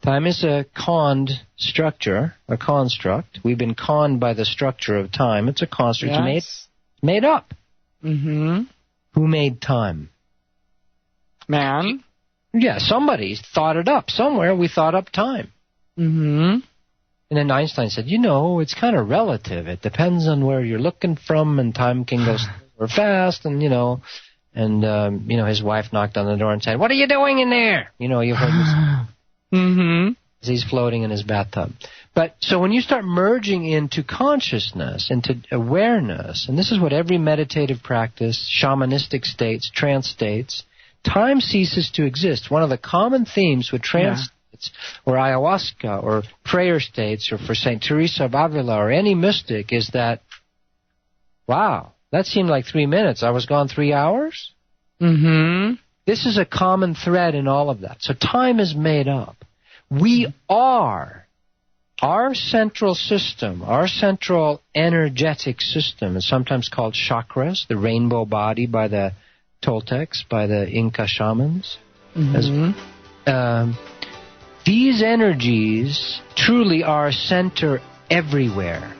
B: Time is a conned structure, a construct. We've been conned by the structure of time. It's a construct. It's made up. Who made time?
A: Man.
B: Yeah, somebody thought it up. Somewhere we thought up time. And then Einstein said, it's kind of relative. It depends on where you're looking from, and time can go slow or fast, and, his wife knocked on the door and said, what are you doing in there? You've heard this. He's floating in his bathtub. But so when you start merging into consciousness, into awareness, and this is what every meditative practice, shamanistic states, trance states, time ceases to exist. One of the common themes with trance states, or ayahuasca, or prayer states, or for St. Teresa of Avila, or any mystic, is that, wow, that seemed like 3 minutes. I was gone 3 hours? This is a common thread in all of that. So time is made up. We are, our central system, our central energetic system is sometimes called chakras, the rainbow body by the Toltecs, by the Inca shamans. These energies truly are center everywhere.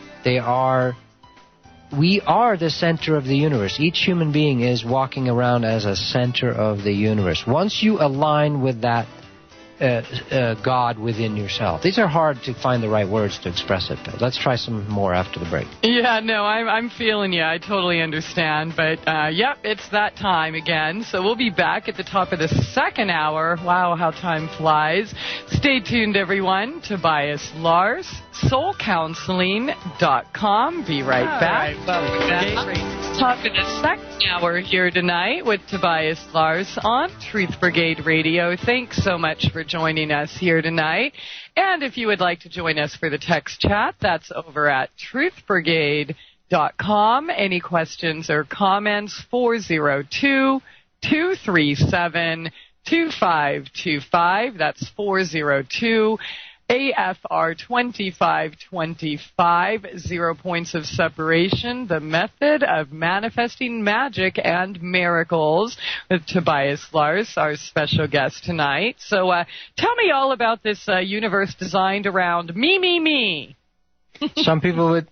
B: We are the center of the universe. Each human being is walking around as a center of the universe. Once you align with that God within yourself. These are hard to find the right words to express it. Let's try some more after the break.
A: Yeah, no, I'm feeling you. I totally understand. But, it's that time again. So we'll be back at the top of the second hour. Wow, how time flies. Stay tuned, everyone. Tobias Lars, soulcounseling.com. Be right back. Top of the second hour here tonight with Tobias Lars on Truth Brigade Radio. Thanks so much for joining us here tonight. And if you would like to join us for the text chat, that's over at truthbrigade.com. Any questions or comments, 402-237-2525. That's 402 AFR 2525, 0 points of separation, the method of manifesting magic and miracles with Tobias Lars, our special guest tonight. So tell me all about this universe designed around me.
B: Some people would...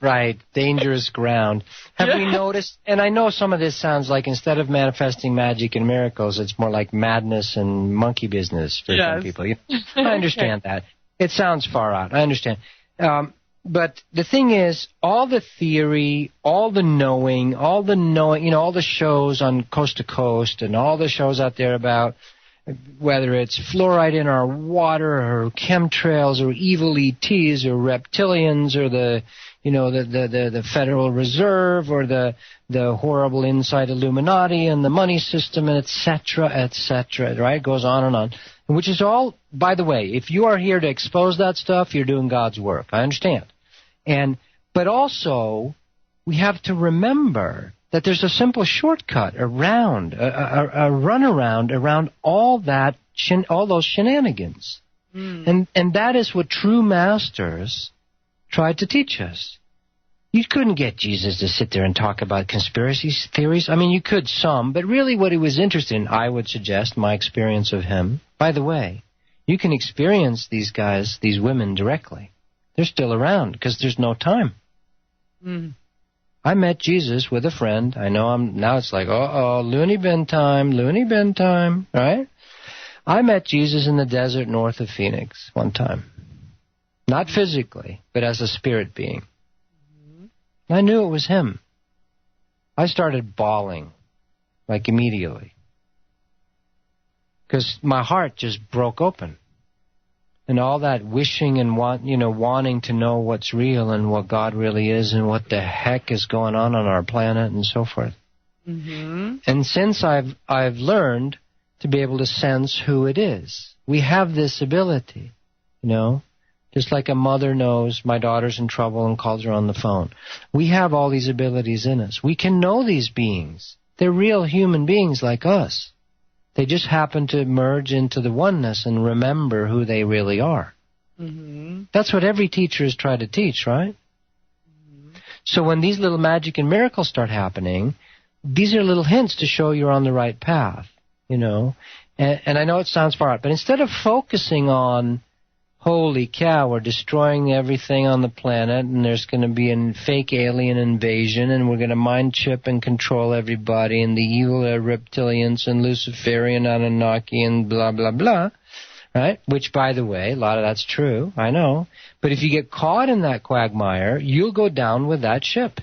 B: Right, dangerous ground. Have we noticed, and I know some of this sounds like instead of manifesting magic and miracles, it's more like madness and monkey business for some people. I understand that. It sounds far out. I understand. But the thing is, all the theory, all the knowing, all the shows on Coast to Coast and all the shows out there about whether it's fluoride in our water or chemtrails or evil ETs or reptilians or the Federal Reserve or the horrible inside Illuminati and the money system, and et cetera, right? It goes on and on. Which is all, by the way, if you are here to expose that stuff, you're doing God's work. I understand. But also, we have to remember that there's a simple shortcut around, a runaround around all those shenanigans. And that is what true masters tried to teach us. You couldn't get Jesus to sit there and talk about conspiracy theories. I mean, you could some, but really what he was interested in, I would suggest, my experience of him. By the way, you can experience these guys, these women directly. They're still around because there's no time. I met Jesus with a friend. I know now it's like, loony bin time, right? I met Jesus in the desert north of Phoenix one time. Not physically, but as a spirit being. I knew it was him. I started bawling, like immediately. Because my heart just broke open. And all that wishing and wanting to know what's real and what God really is and what the heck is going on our planet and so forth. And since I've learned to be able to sense who it is, we have this ability, just like a mother knows my daughter's in trouble and calls her on the phone. We have all these abilities in us. We can know these beings. They're real human beings like us. They just happen to merge into the oneness and remember who they really are. That's what every teacher has tried to teach, right? So when these little magic and miracles start happening, these are little hints to show you're on the right path, And I know it sounds far out, but instead of focusing on, holy cow, we're destroying everything on the planet, and there's going to be a fake alien invasion, and we're going to mind chip and control everybody, and the evil reptilians and Luciferian Anunnaki and blah, blah, blah, right? Which, by the way, a lot of that's true, I know. But if you get caught in that quagmire, you'll go down with that ship.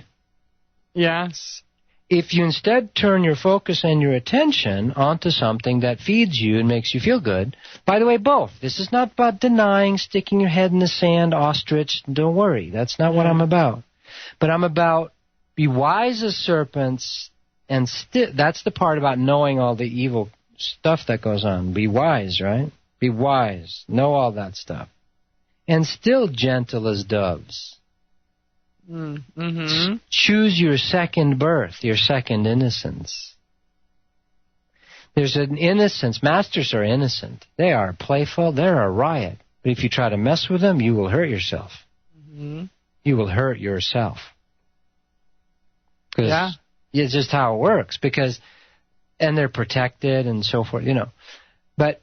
A: Yes.
B: If you instead turn your focus and your attention onto something that feeds you and makes you feel good, by the way, both. This is not about denying, sticking your head in the sand, ostrich. Don't worry. That's not what I'm about. But I'm about be wise as serpents, and that's the part about knowing all the evil stuff that goes on. Be wise, right? Be wise. Know all that stuff. And still gentle as doves. Choose your second birth, your second innocence. There's an innocence. Masters are innocent. They are playful. They're a riot. But if you try to mess with them, you will hurt yourself. You will hurt yourself. Because it's just how it works. And they're protected and so forth, But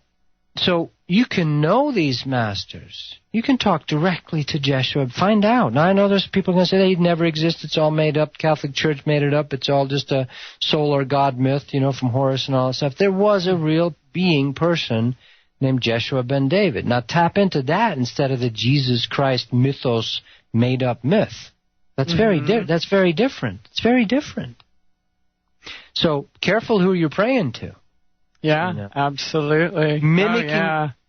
B: so you can know these masters. You can talk directly to Jeshua. Find out. Now, I know there's people going to say they never exist. It's all made up. Catholic Church made it up. It's all just a soul or God myth, from Horus and all that stuff. There was a real being person named Jeshua ben David. Now, tap into that instead of the Jesus Christ mythos made up myth. That's very different. It's very different. So, careful who you're praying to.
A: Yeah, absolutely.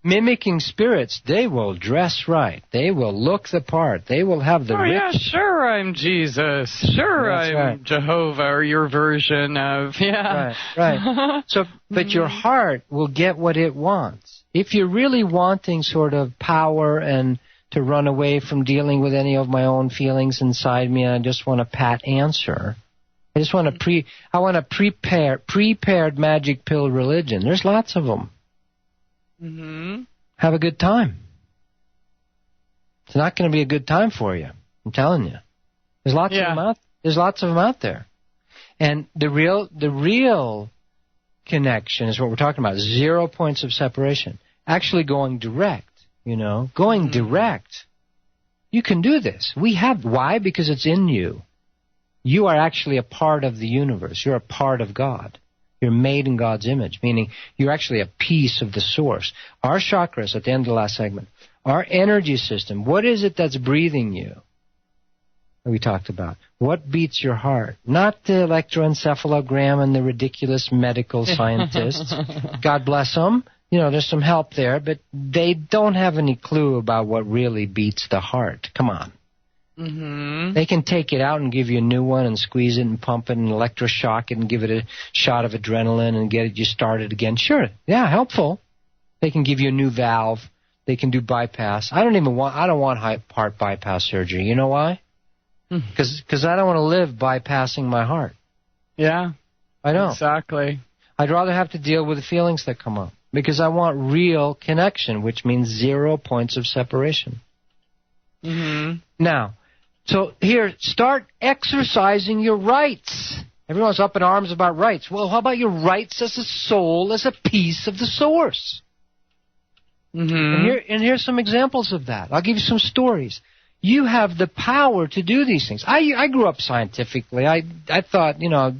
B: Mimicking spirits, they will dress right. They will look the part. They will have the rich...
A: yeah, sure, I'm Jesus. Sure, I'm right. Jehovah, or your version of...
B: Right. So, but your heart will get what it wants. If you're really wanting sort of power and to run away from dealing with any of my own feelings inside me, and I just want a pat answer... I just want a prepared magic pill religion. There's lots of them. Have a good time. It's not going to be a good time for you. I'm telling you. There's lots of them out. There's lots of them out there. And the real connection is what we're talking about. 0 points of separation. Actually going direct. Going direct. You can do this. Why? Because it's in you. You are actually a part of the universe. You're a part of God. You're made in God's image, meaning you're actually a piece of the source. Our chakras, at the end of the last segment, our energy system, what is it that's breathing you? that we talked about. What beats your heart? Not the electroencephalogram and the ridiculous medical scientists. God bless them. You know, there's some help there, but they don't have any clue about what really beats the heart. Come on.
A: Mm-hmm.
B: They can take it out and give you a new one and squeeze it and pump it and electroshock it and give it a shot of adrenaline and get you started again. Sure, yeah, helpful. They can give you a new valve. They can do bypass. I don't want heart bypass surgery. You know why? Because I don't want to live bypassing my heart.
A: Yeah,
B: I don't.
A: Exactly.
B: I'd rather have to deal with the feelings that come up because I want real connection, which means 0 points of separation.
A: Mm-hmm.
B: Now, so here, start exercising your rights. Everyone's up in arms about rights. Well, how about your rights as a soul, as a piece of the source?
A: Mm-hmm.
B: And here's some examples of that. I'll give you some stories. You have the power to do these things. I grew up scientifically. I thought, you know,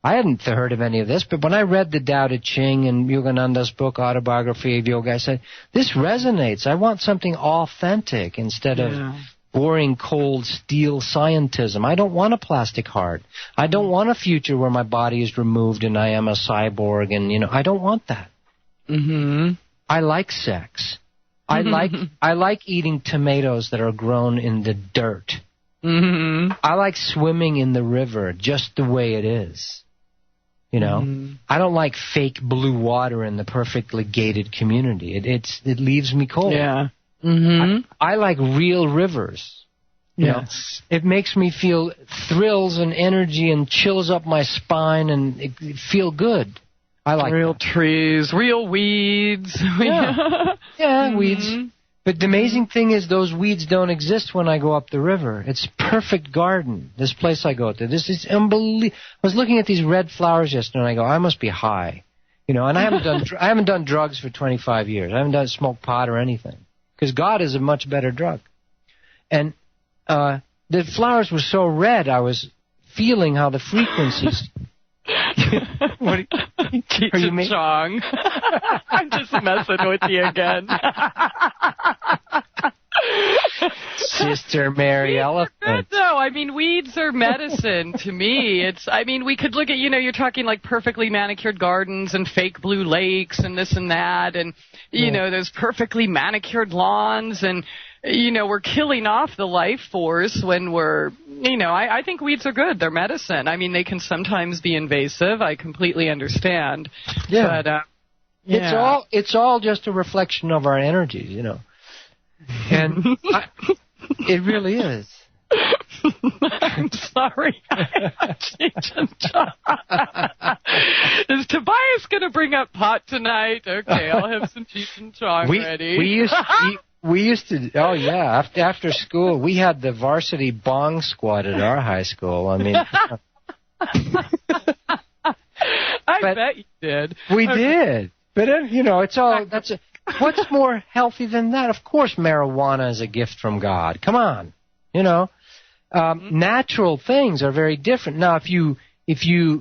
B: I hadn't heard of any of this, but when I read the Tao Te Ching and Yogananda's book, Autobiography of Yoga, I said, this resonates. I want something authentic instead of boring, cold, steel scientism. I don't want a plastic heart. I don't want a future where my body is removed and I am a cyborg, and, you know, I don't want that.
A: Mm-hmm.
B: I like sex. I like eating tomatoes that are grown in the dirt.
A: Mm-hmm.
B: I like swimming in the river just the way it is. You know, I don't like fake blue water in the perfectly gated community. It leaves me cold.
A: Yeah. Mm-hmm.
B: I like real rivers. You know, it makes me feel thrills and energy and chills up my spine and it feel good. I like
A: real
B: that.
A: trees, real weeds.
B: Yeah, weeds. But the amazing thing is those weeds don't exist when I go up the river. It's perfect garden, this place I go to. This is unbelievable. I was looking at these red flowers yesterday, and I go, I must be high. You know, and I haven't done drugs for 25 years. I haven't smoked pot or anything. Because God is a much better drug. And the flowers were so red, I was feeling how the frequencies... What are you making?
A: Chong. I'm just messing with you again.
B: Sister Mary Elephant.
A: No, I mean, weeds are medicine to me. We could look at, you know, you're talking like perfectly manicured gardens and fake blue lakes and this and that and, you know, those perfectly manicured lawns and, you know, we're killing off the life force when we're, you know, I think weeds are good. They're medicine. I mean, they can sometimes be invasive. I completely understand.
B: Yeah.
A: But,
B: it's all just a reflection of our energies, you know. And it really is.
A: I'm sorry. Is Tobias going to bring up pot tonight? Okay, I'll have some Cheech and Chong ready.
B: We used to, oh yeah, after school, we had the varsity bong squad at our high school. I mean,
A: I bet you did.
B: We did. But, you know, it's all, what's more healthy than that? Of course marijuana is a gift from God. Come on. You know, natural things are very different. Now, if you,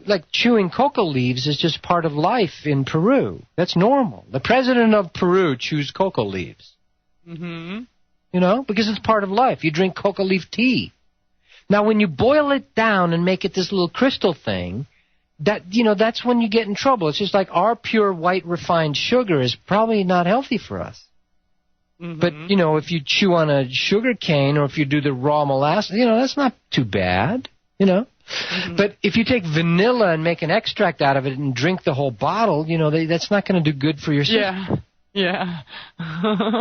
B: like chewing coca leaves is just part of life in Peru. That's normal. The president of Peru chews coca leaves.
A: Mm-hmm.
B: You know, because it's part of life. You drink coca leaf tea. Now, when you boil it down and make it this little crystal thing, that, you know, that's when you get in trouble. It's just like our pure white refined sugar is probably not healthy for us. Mm-hmm. But, you know, if you chew on a sugar cane or if you do the raw molasses, you know, that's not too bad, you know. Mm-hmm. But if you take vanilla and make an extract out of it and drink the whole bottle, you know, that's not going to do good for your system.
A: Yeah.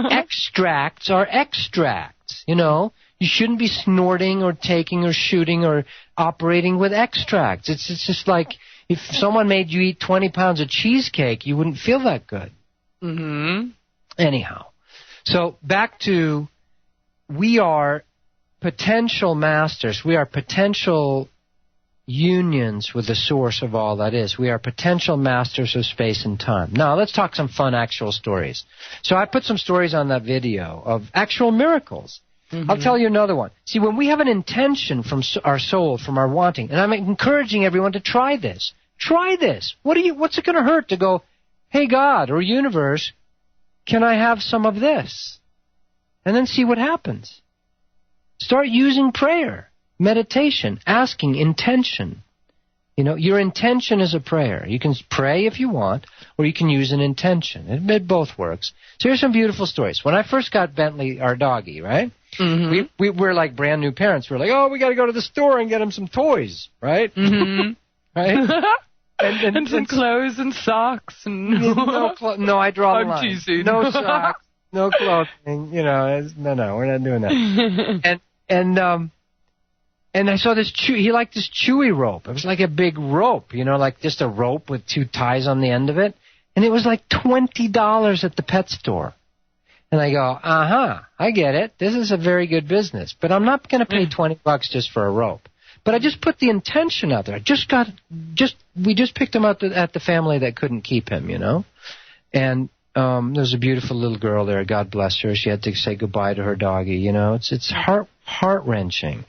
B: Extracts are extracts, you know. You shouldn't be snorting or taking or shooting or operating with extracts. It's just like if someone made you eat 20 pounds of cheesecake, you wouldn't feel that good.
A: Mm-hmm.
B: Anyhow, so back to we are potential masters. We are potential unions with the source of all that is. We are potential masters of space and time. Now, let's talk some fun actual stories. So I put some stories on that video of actual miracles. Mm-hmm. I'll tell you another one. See, when we have an intention from our soul, from our wanting, and I'm encouraging everyone to try this. Try this. What's it going to hurt to go, hey, God or universe, can I have some of this? And then see what happens. Start using prayer. meditation, asking, intention. You know, your intention is a prayer. You can pray if you want, or you can use an intention. It both works. So here's some beautiful stories. When I first got Bentley, our doggy, right? Mm-hmm. We were like brand new parents. We were like, oh, we got to go to the store and get him some toys, right? Mm-hmm. Right? and
A: some clothes and socks. And
B: no, I draw the line.
A: I'm teasing.
B: No socks, no clothing. You know, no, we're not doing that. And I saw this he liked this chewy rope. It was like a big rope, you know, like just a rope with two ties on the end of it. And it was like $20 at the pet store. And I go, I get it. This is a very good business. But I'm not going to pay $20 just for a rope. But I just put the intention out there. We just picked him up at the family that couldn't keep him, you know. And there was a beautiful little girl there. God bless her. She had to say goodbye to her doggy, you know. It's heart-wrenching.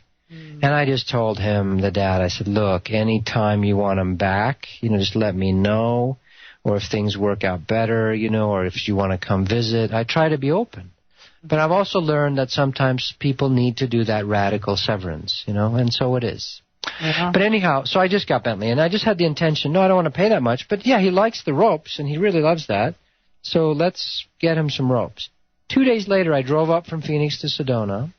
B: And I just told him, the dad, I said, look, anytime you want him back, you know, just let me know. Or if things work out better, you know, or if you want to come visit. I try to be open. But I've also learned that sometimes people need to do that radical severance, you know, and so it is. Yeah. But anyhow, so I just got Bentley, and I just had the intention, no, I don't want to pay that much. But, yeah, he likes the ropes, and he really loves that. So let's get him some ropes. 2 days later, I drove up from Phoenix to Sedona.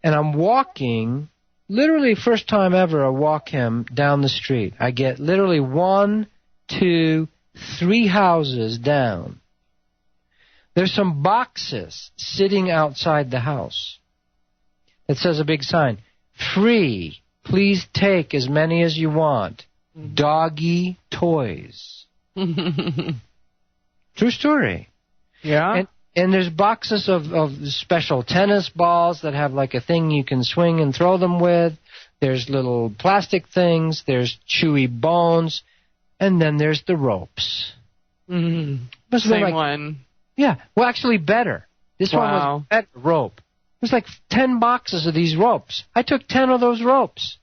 B: And I'm walking, literally first time ever I walk him down the street. I get literally 1, 2, 3 houses down. There's some boxes sitting outside the house. It says a big sign, free, please take as many as you want. Doggy toys. True story.
A: Yeah.
B: And there's boxes of special tennis balls that have like a thing you can swing and throw them with. There's little plastic things. There's chewy bones. And then there's the ropes.
A: Mm-hmm. Same one.
B: Yeah. Well, actually better. This one was better rope. There's like 10 boxes of these ropes. I took 10 of those ropes.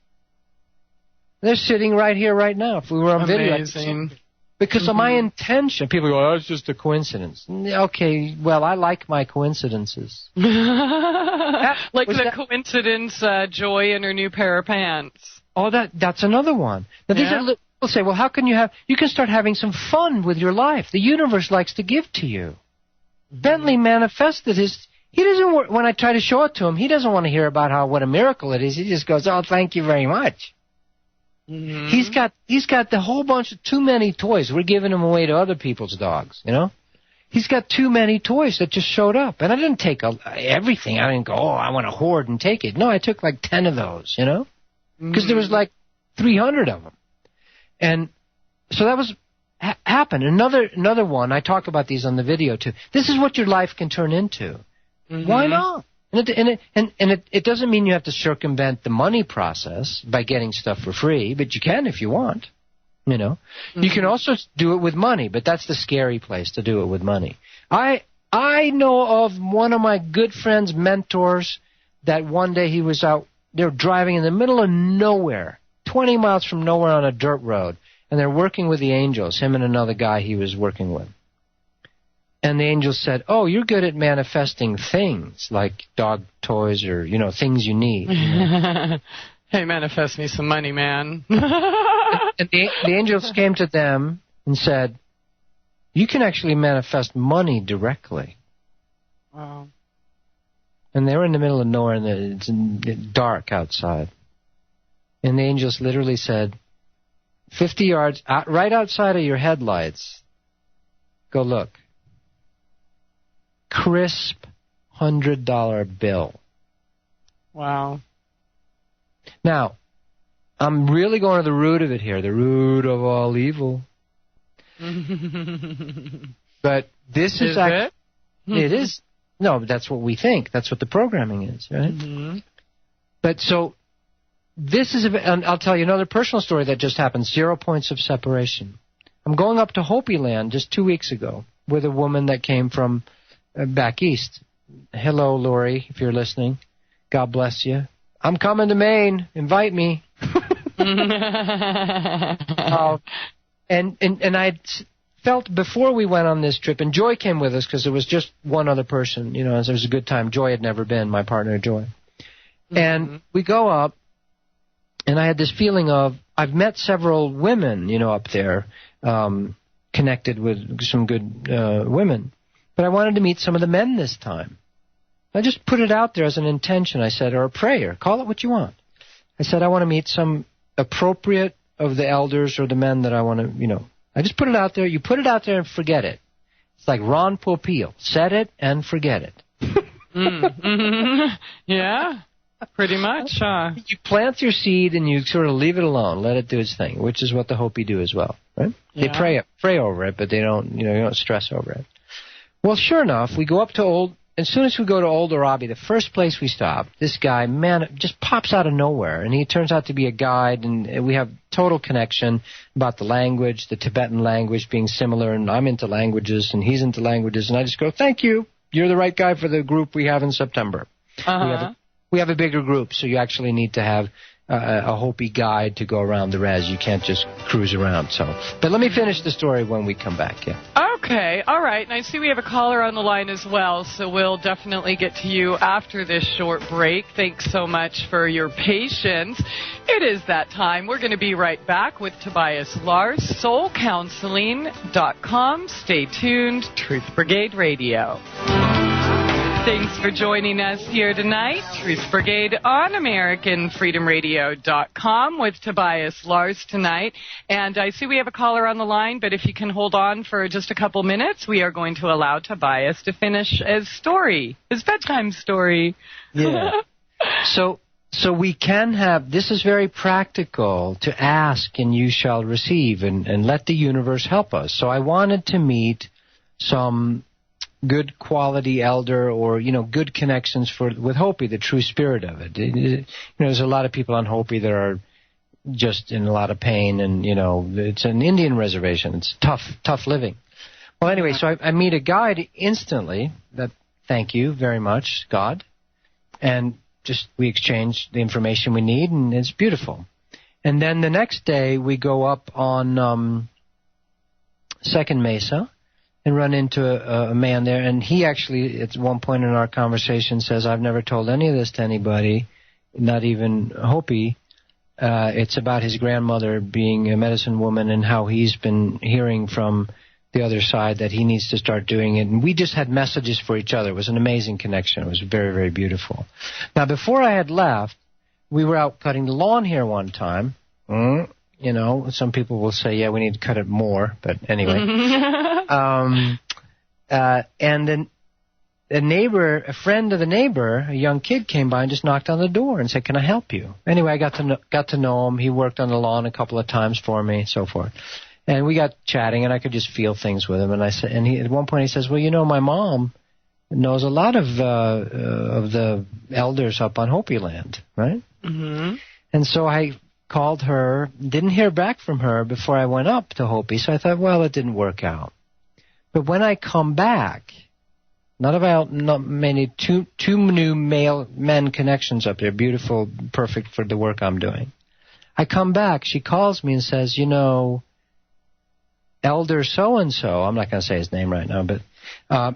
B: They're sitting right here right now. If we were on video.
A: Amazing.
B: Because of my intention. People go, oh, it's just a coincidence. Okay, well, I like my coincidences.
A: Like the coincidence, Joy in her new pair of pants.
B: Oh, that's another one. Now, these are people say, well, how can you can start having some fun with your life. The universe likes to give to you. Bentley manifested he doesn't, when I try to show it to him, he doesn't want to hear about what a miracle it is. He just goes, oh, thank you very much. Mm-hmm. He's got the whole bunch of too many toys. We're giving them away to other people's dogs, you know. He's got too many toys that just showed up, and I didn't take everything. I didn't go, oh, I want to hoard and take it. No, I took like 10 of those, you know, because there was like 300 of them, and so that was happened. Another one. I talk about these on the video too. This is what your life can turn into. Mm-hmm. Why not? And it doesn't mean you have to circumvent the money process by getting stuff for free, but you can if you want, you know. Mm-hmm. You can also do it with money, but that's the scary place, to do it with money. I know of one of my good friends, mentors, that one day he was out, they were driving in the middle of nowhere, 20 miles from nowhere on a dirt road, and they're working with the angels, him and another guy he was working with. And the angels said, oh, you're good at manifesting things, like dog toys or, you know, things you need. You know?
A: Hey, manifest me some money, man.
B: And the angels came to them and said, you can actually manifest money directly.
A: Wow.
B: And they were in the middle of nowhere, and it's dark outside. And the angels literally said, 50 yards, right outside of your headlights, go look. Crisp $100 bill.
A: Wow.
B: Now, I'm really going to the root of it here, the root of all evil. But this is actually... It is. No, that's what we think. That's what the programming is, right? Mm-hmm. But so, this is... And I'll tell you another personal story that just happened. 0 points of separation. I'm going up to Hopi Land just 2 weeks ago with a woman that came from... back east. Hello, Lori, if you're listening. God bless you. I'm coming to Maine. Invite me. And I felt before we went on this trip, and Joy came with us because it was just one other person. You know, it was a good time. Joy had never been, my partner, Joy. And we go up, and I had this feeling of, I've met several women, up there, connected with some good women. But I wanted to meet some of the men this time. I just put it out there as an intention, I said, or a prayer. Call it what you want. I said, I want to meet some appropriate of the elders or the men that I want to, I just put it out there. You put it out there and forget it. It's like Ron Popeil. Set it and forget it.
A: Yeah, pretty much.
B: You plant your seed and you sort of leave it alone. Let it do its thing, which is what the Hopi do as well, right?
A: Yeah.
B: They pray over it, but they don't, you don't stress over it. Well, sure enough, we go up to as soon as we go to Old Arabi, the first place we stop, this guy, man, just pops out of nowhere, and he turns out to be a guide, and we have total connection about the language, the Tibetan language being similar, and I'm into languages, and he's into languages, and I just go, thank you, you're the right guy for the group we have in September. We have a bigger group, so you actually need to have a Hopi guide to go around the res. You can't just cruise around. But let me finish the story when we come back. Yeah.
A: Okay, all right. And I see we have a caller on the line as well, so we'll definitely get to you after this short break. Thanks so much for your patience. It is that time. We're going to be right back with Tobias Lars, soulcounseling.com. Stay tuned. Truth Brigade Radio. Thanks for joining us here tonight. Truth Brigade on AmericanFreedomRadio.com with Tobias Lars tonight. And I see we have a caller on the line, but if you can hold on for just a couple minutes, we are going to allow Tobias to finish his bedtime story.
B: Yeah. So we can have, this is very practical, to ask and you shall receive, and let the universe help us. So I wanted to meet some good quality elder or, good connections with Hopi, the true spirit of it. There's a lot of people on Hopi that are just in a lot of pain, and, it's an Indian reservation. It's tough living. Well, anyway, so I meet a guide instantly that, thank you very much, God, and just we exchange the information we need, and it's beautiful. And then the next day we go up on Second Mesa, and run into a man there, and he actually, at one point in our conversation, says, I've never told any of this to anybody, not even Hopi. It's about his grandmother being a medicine woman and how he's been hearing from the other side that he needs to start doing it. And we just had messages for each other. It was an amazing connection. It was very, very beautiful. Now, before I had left, we were out cutting the lawn here one time. Some people will say, yeah, we need to cut it more, but anyway. And then a friend of the neighbor, a young kid, came by and just knocked on the door and said, can I help you? Anyway, I got to know him. He worked on the lawn a couple of times for me, so forth. And we got chatting, and I could just feel things with him. And I said, at one point he says, well, my mom knows a lot of the elders up on Hopi land, right? Mm-hmm. And so I called her, didn't hear back from her before I went up to Hopi, so I thought, well, it didn't work out. But when I come back, not many, two new male men connections up there, beautiful, perfect for the work I'm doing. I come back, she calls me and says, Elder so-and-so, I'm not going to say his name right now, but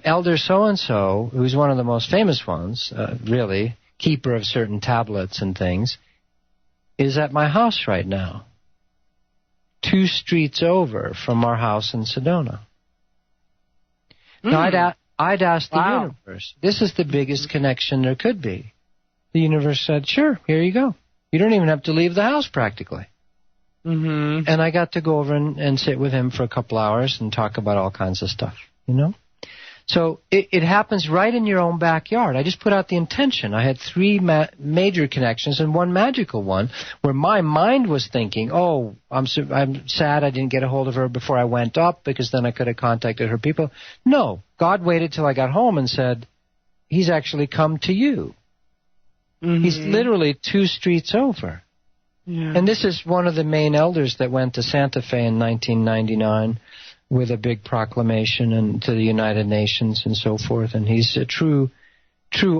B: Elder so-and-so, who's one of the most famous ones, really, keeper of certain tablets and things, is at my house right now, 2 streets over from our house in Sedona. Now, I'd asked the universe, this is the biggest connection there could be. The universe said, sure, here you go. You don't even have to leave the house practically. Mm-hmm. And I got to go over and sit with him for a couple hours and talk about all kinds of stuff, So it happens right in your own backyard. I just put out the intention. I had 3 major connections and 1 magical one where my mind was thinking, oh, I'm sad I didn't get a hold of her before I went up because then I could have contacted her people. No, God waited till I got home and said, he's actually come to you. Mm-hmm. He's literally 2 streets over. Yeah. And this is one of the main elders that went to Santa Fe in 1999 with a big proclamation and to the United Nations and so forth. And he's a true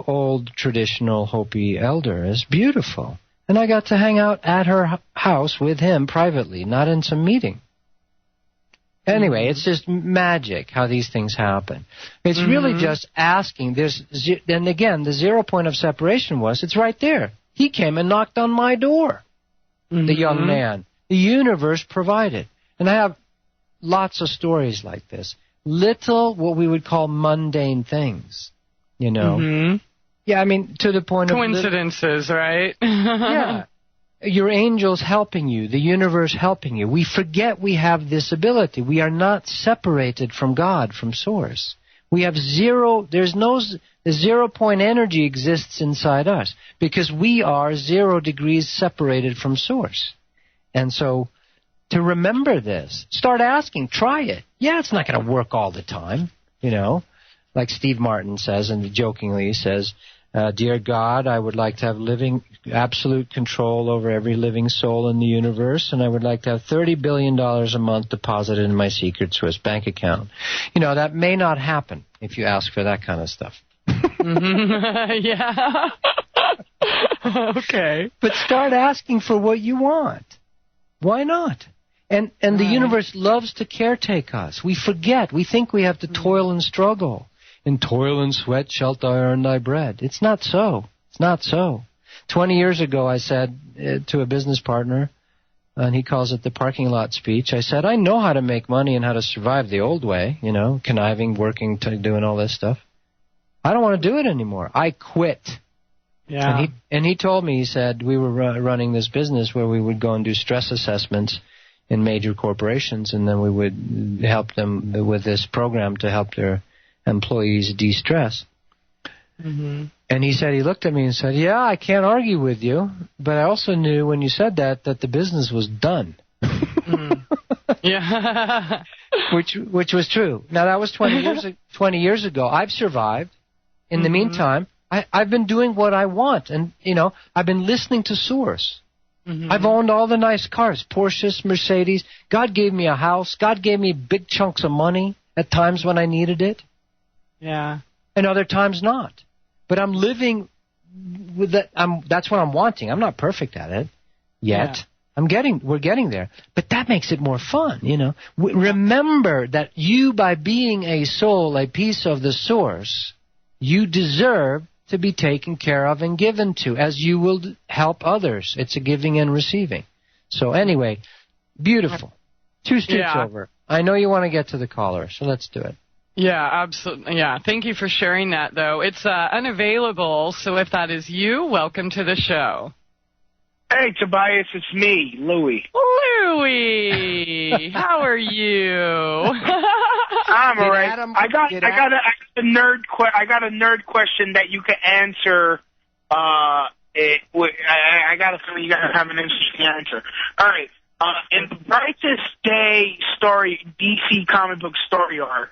B: old traditional Hopi elder. It's beautiful. And I got to hang out at her house with him privately, not in some meeting. Anyway, it's just magic how these things happen. It's really just asking. And again, the 0 point of separation was, it's right there. He came and knocked on my door, the young man. The universe provided. And I have lots of stories like this. Little, what we would call mundane things, you know. Yeah, I mean, to the point of...
A: Coincidences, right?
B: Yeah. Your angels helping you, the universe helping you. We forget we have this ability. We are not separated from God, from Source. We have zero, the 0-point energy exists inside us because we are 0 degrees separated from Source. And so, to remember this, start asking, try it. Yeah, it's not going to work all the time, you know. Like Steve Martin says, and jokingly he says, Dear God, I would like to have absolute control over every living soul in the universe, and I would like to have $30 billion a month deposited in my secret Swiss bank account. You know, that may not happen if you ask for that kind of stuff.
A: Yeah. Okay.
B: But start asking for what you want. Why not? And the universe loves to caretake us. We forget. We think we have to toil and struggle. In toil and sweat shalt thou earn thy bread. It's not so. It's not so. 20 years ago, I said to a business partner, and he calls it the parking lot speech, I said, I know how to make money and how to survive the old way, you know, conniving, working, doing all this stuff. I don't want to do it anymore. I quit.
A: Yeah.
B: And he told me, he said, we were running this business where we would go and do stress assessments in major corporations, and then we would help them with this program to help their employees de-stress. And he said, he looked at me and said, yeah, I can't argue with you, but I also knew when you said that the business was done.
A: Yeah.
B: Which was true. Now, that was 20 years ago. I've survived. In the meantime, I've been doing what I want, and, you know, I've been listening to Source. I've owned all the nice cars, Porsches, Mercedes. God gave me a house. God gave me big chunks of money at times when I needed it.
A: Yeah.
B: And other times not. But I'm living with that. That's what I'm wanting. I'm not perfect at it yet. Yeah. We're getting there. But that makes it more fun, you know. Remember that you, by being a soul, a piece of the Source, you deserve to be taken care of and given to, as you will help others. It's a giving and receiving. So anyway, beautiful. 2 streets over. I know you want to get to the caller, so let's do it.
A: Yeah, absolutely. Yeah, thank you for sharing that, though. It's unavailable, so if that is you, welcome to the show.
D: Hey, Tobias, it's me, Louie.
A: Louie, how are you?
D: I'm all right. I got a nerd question that you can answer. I got a feeling you're gonna have an interesting answer. All right. In the Brightest Day story, DC comic book story arc,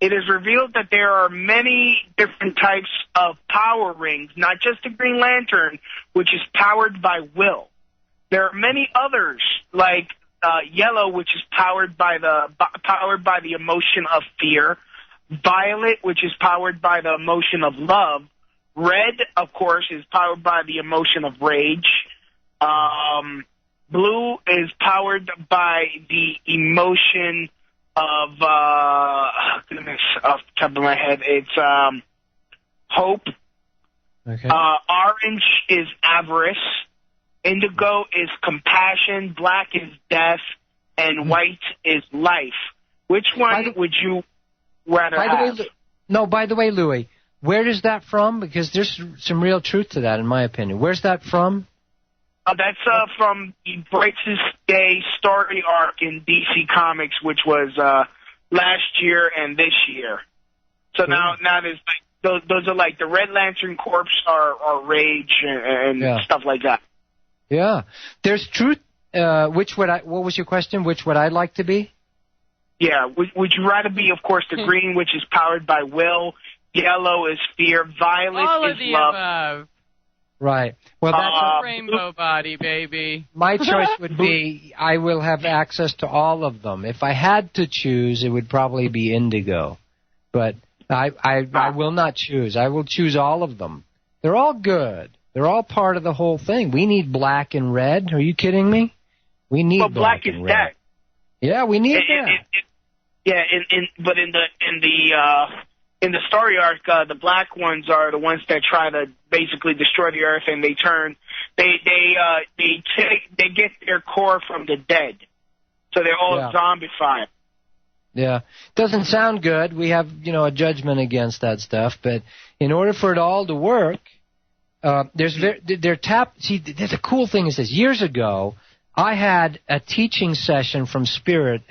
D: it is revealed that there are many different types of power rings, not just the Green Lantern, which is powered by will. There are many others, like yellow, which is powered by the emotion of fear. Violet, which is powered by the emotion of love. Red, of course, is powered by the emotion of rage. Blue is powered by the emotion of, goodness, off the top of my head, it's hope.
B: Okay.
D: Orange is avarice. Indigo is compassion. Black is death. And white is life. Which one would you rather have?
B: By the way, Louie, where is that from? Because there's some real truth to that, in my opinion. Where's that from?
D: That's from the Brightest Day story arc in DC Comics, which was last year and this year. So now there's those are like the Red Lantern Corps are rage and stuff like that.
B: Yeah, there's truth. What was your question? Which would I like to be?
D: Yeah, would you rather be, of course, the green, which is powered by will, yellow is fear, violet
A: all
D: is
A: of the
D: love.
A: Above.
B: Right. Well, that's
A: a rainbow body, baby.
B: My choice would be I will have access to all of them. If I had to choose, it would probably be indigo. But I will not choose. I will choose all of them. They're all good. They're all part of the whole thing. We need black and red. Are you kidding me? We need black and red.
D: That.
B: Yeah, we need that.
D: But in the story arc, the black ones are the ones that try to basically destroy the Earth, and they turn they get their core from the dead, so they're all zombified.
B: Yeah, doesn't sound good. We have a judgment against that stuff, but in order for it all to work, See, the cool thing is this: years ago, I had a teaching session from Spirit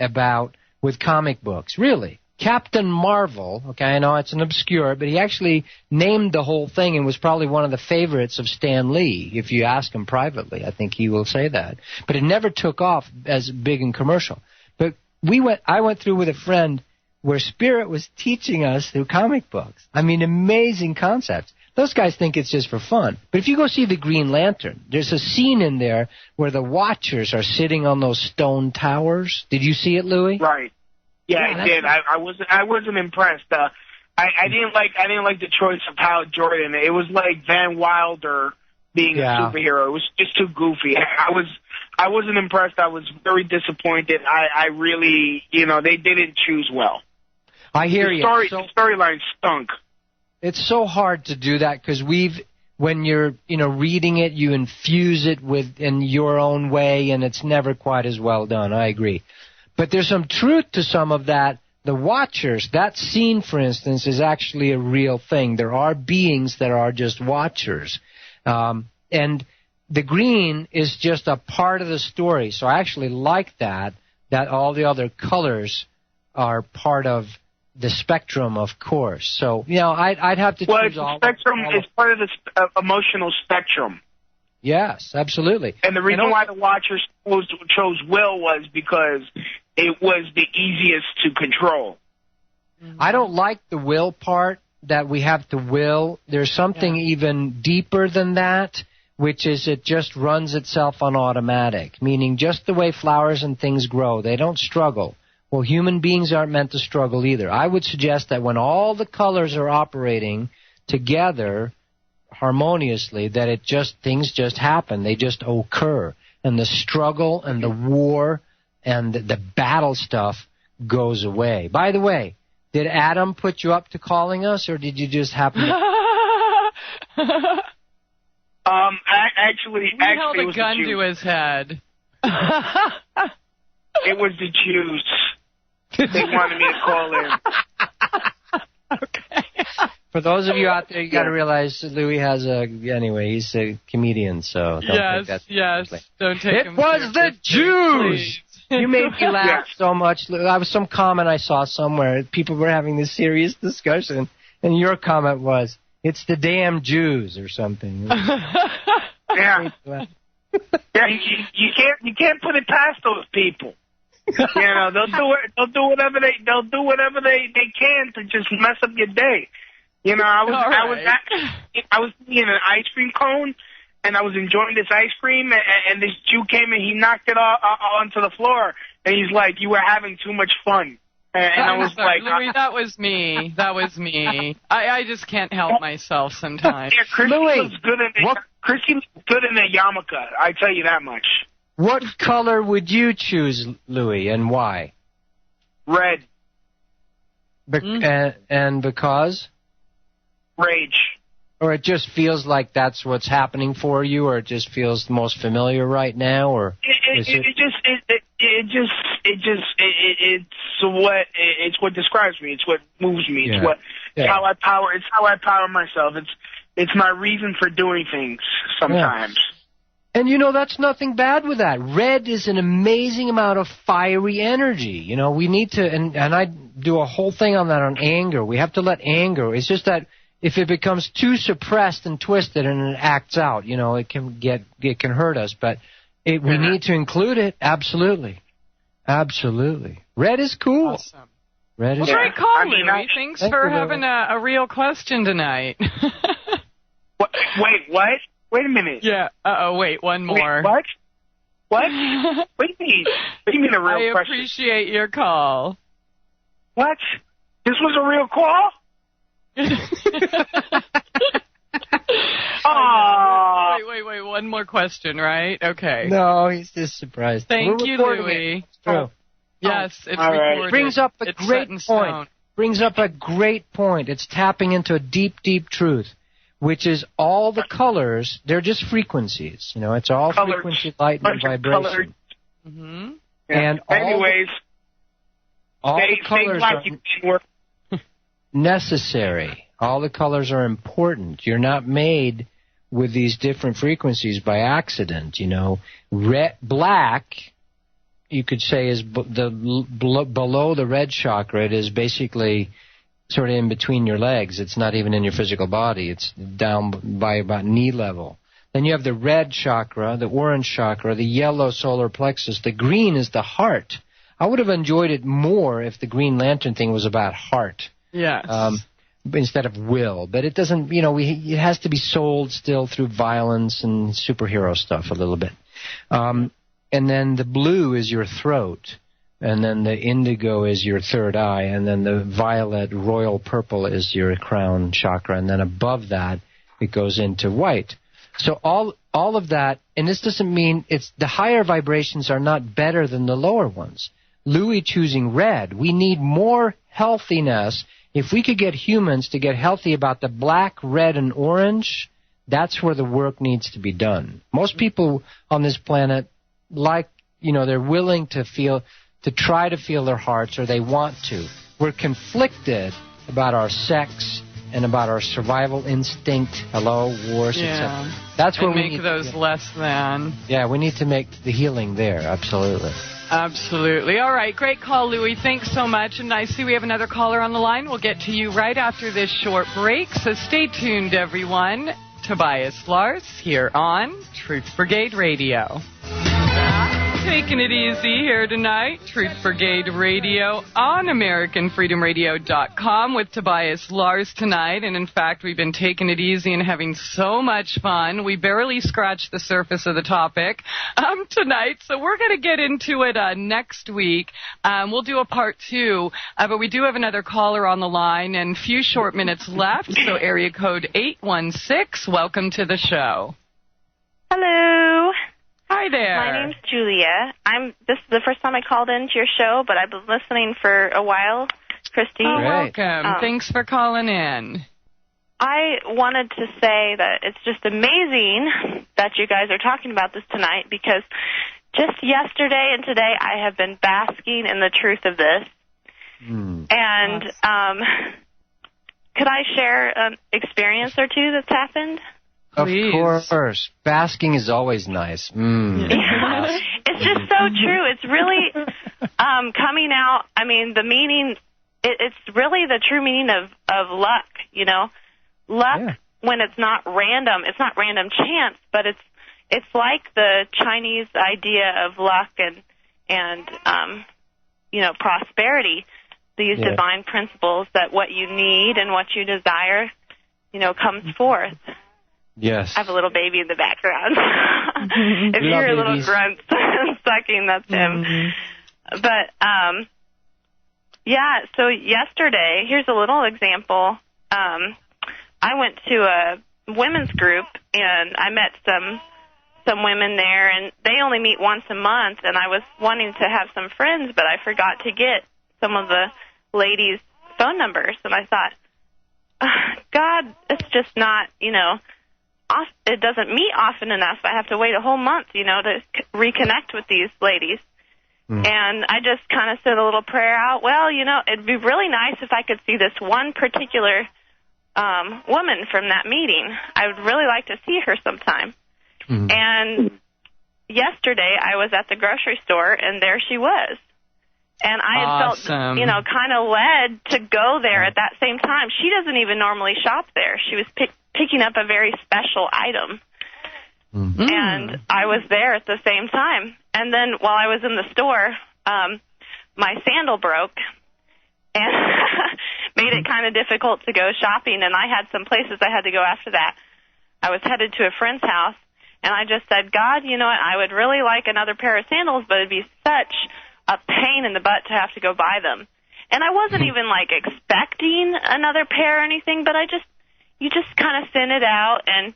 B: with comic books. Really. Captain Marvel, okay, I know it's an obscure, but he actually named the whole thing and was probably one of the favorites of Stan Lee. If you ask him privately, I think he will say that. But it never took off as big and commercial. But I went through with a friend where Spirit was teaching us through comic books. I mean, amazing concepts. Those guys think it's just for fun. But if you go see the Green Lantern, there's a scene in there where the Watchers are sitting on those stone towers. Did you see it, Louis?
D: Right. Yeah, I did. I wasn't impressed. I didn't like the choice of Hal Jordan. It was like Van Wilder being a superhero. It was just too goofy. I wasn't impressed. I was very disappointed. I really, they didn't choose well.
B: I hear you.
D: The storyline stunk.
B: It's so hard to do that because when you're reading it, you infuse it in your own way, and it's never quite as well done. I agree. But there's some truth to some of that. The Watchers, that scene, for instance, is actually a real thing. There are beings that are just Watchers. And the green is just a part of the story. So I actually like that all the other colors are part of the spectrum, of course. So, I'd have to choose all. Well,
D: it's part of the emotional spectrum.
B: Yes, absolutely.
D: And the reason why the Watchers chose Will was because it was the easiest to control.
B: I don't like the will part, that we have to will. There's something even deeper than that, which is it just runs itself on automatic, meaning just the way flowers and things grow, they don't struggle. Well, human beings aren't meant to struggle either. I would suggest that when all the colors are operating together harmoniously, that things just happen. They just occur. And the struggle and the war and the battle stuff goes away. By the way, did Adam put you up to calling us, or did you just happen to...
D: Actually,
A: held a gun to his head.
D: It was the Jews. They wanted me to call in.
A: Okay.
B: For those of you out there, you got to realize Louis he's a comedian, so don't take that.
A: Yes, don't take him.
B: It was the Jews! You made me laugh so much. I was some comment I saw somewhere. People were having this serious discussion, and your comment was, "It's the damn Jews" or something.
D: Yeah. You can't put it past those people. They'll do whatever they can to just mess up your day. I was eating an ice cream cone, and I was enjoying this ice cream, and this Jew came and he knocked it onto the floor, and he's like, "You were having too much fun." And I was like,
A: Louis, that was me. That was me. I just can't help myself sometimes.
D: Yeah, Christie looks good in a yarmulke, I tell you that much.
B: What color would you choose, Louis, and why?
D: Red.
B: And because?
D: Rage.
B: Or it just feels like that's what's happening for you, or it just feels the most familiar right now, or
D: it's what describes me. It's what moves me. It's how I power myself. It's my reason for doing things sometimes.
B: Yeah. And, that's nothing bad with that. Red is an amazing amount of fiery energy. We need to, and I do a whole thing on that on anger. We have to let anger. It's just that if it becomes too suppressed and twisted and it acts out, it can hurt us. But we need to include it. Absolutely. Absolutely. Red is cool.
A: Awesome.
B: Red is
A: great call, Louis. Thanks for having a real question tonight.
D: Wait, what? Wait a minute.
A: Yeah. Wait, one more.
D: Wait, what? What do you mean a real question?
A: I appreciate your call.
D: What? This was a real call?
A: Wait, one more question, right? Okay.
B: No, he's just surprised.
A: Thank you, Louis.
B: It's true.
A: Yes, it's
B: recorded. Brings up a great point. Brings up a great point. It's tapping into a deep, deep truth. which is all the colors. They're just frequencies. You know, it's all frequency, light, and vibration.
A: Mm-hmm.
D: Yeah.
B: And all the colors are necessary. All the colors are important. You're not made with these different frequencies by accident. You know, black, you could say, is below the red chakra. It is basically sort of in between your legs. It's not even in your physical body. It's down by about knee level. Then you have the red chakra, the orange chakra, the yellow solar plexus. The green is the heart. I would have enjoyed it more if the Green Lantern thing was about heart.
A: Yes.
B: Instead of will. But it doesn't, you know, it has to be sold still through violence and superhero stuff a little bit. And then the blue is your throat. And then the indigo is your third eye. And then the violet, royal purple is your crown chakra. And then above that, it goes into white. So all of that, and this doesn't mean the higher vibrations are not better than the lower ones. Louis choosing red, we need more healthiness. If we could get humans to get healthy about the black, red, and orange, that's where the work needs to be done. Most people on this planet, they're willing to try to feel their hearts, or they want to. We're conflicted about our sex and about our survival instinct, wars, etc. That's where we
A: make those less than.
B: Yeah, we need to make the healing there, absolutely.
A: Absolutely. All right, great call, Louis. Thanks so much. And I see we have another caller on the line. We'll get to you right after this short break, so stay tuned, everyone. Tobias Lars here on Truth Brigade Radio. Taking it easy here tonight. Truth Brigade Radio on AmericanFreedomRadio.com with Tobias Lars tonight. And in fact, we've been taking it easy and having so much fun. We barely scratched the surface of the topic tonight. So we're going to get into it next week. We'll do a part 2. But we do have another caller on the line and a few short minutes left. So area code 816, welcome to the show.
E: Hello.
A: Hi there.
E: My name's Julia. This is the first time I called into your show, but I've been listening for a while. Christie.
A: Oh, welcome. Thanks for calling in.
E: I wanted to say that it's just amazing that you guys are talking about this tonight, because just yesterday and today I have been basking in the truth of this. And could I share an experience or two that's happened?
A: Please.
B: Of course. Basking is always nice.
E: It's just so true. It's really coming out. I mean, the meaning, it's really the true meaning of luck, you know. Luck, when it's not random chance, but it's like the Chinese idea of luck and prosperity, these divine principles that what you need and what you desire, comes forth.
B: Yes.
E: I have a little baby in the background. If you hear a little grunt sucking, that's him. But, so yesterday, here's a little example. I went to a women's group, and I met some women there, and they only meet once a month, and I was wanting to have some friends, but I forgot to get some of the ladies' phone numbers, and I thought, God, it's just not, it doesn't meet often enough. I have to wait a whole month, to reconnect with these ladies. And I just kind of said a little prayer out. Well, it'd be really nice if I could see this one particular woman from that meeting. I would really like to see her sometime. And yesterday I was at the grocery store, and there she was. And I had felt, kind of led to go there at that same time. She doesn't even normally shop there. She was picking up a very special item. And I was there at the same time. And then while I was in the store, my sandal broke and made it kind of difficult to go shopping. And I had some places I had to go after that. I was headed to a friend's house, and I just said, God, you know what, I would really like another pair of sandals, but it'd be such a pain in the butt to have to go buy them. And I wasn't even expecting another pair or anything, but you just kind of send it out and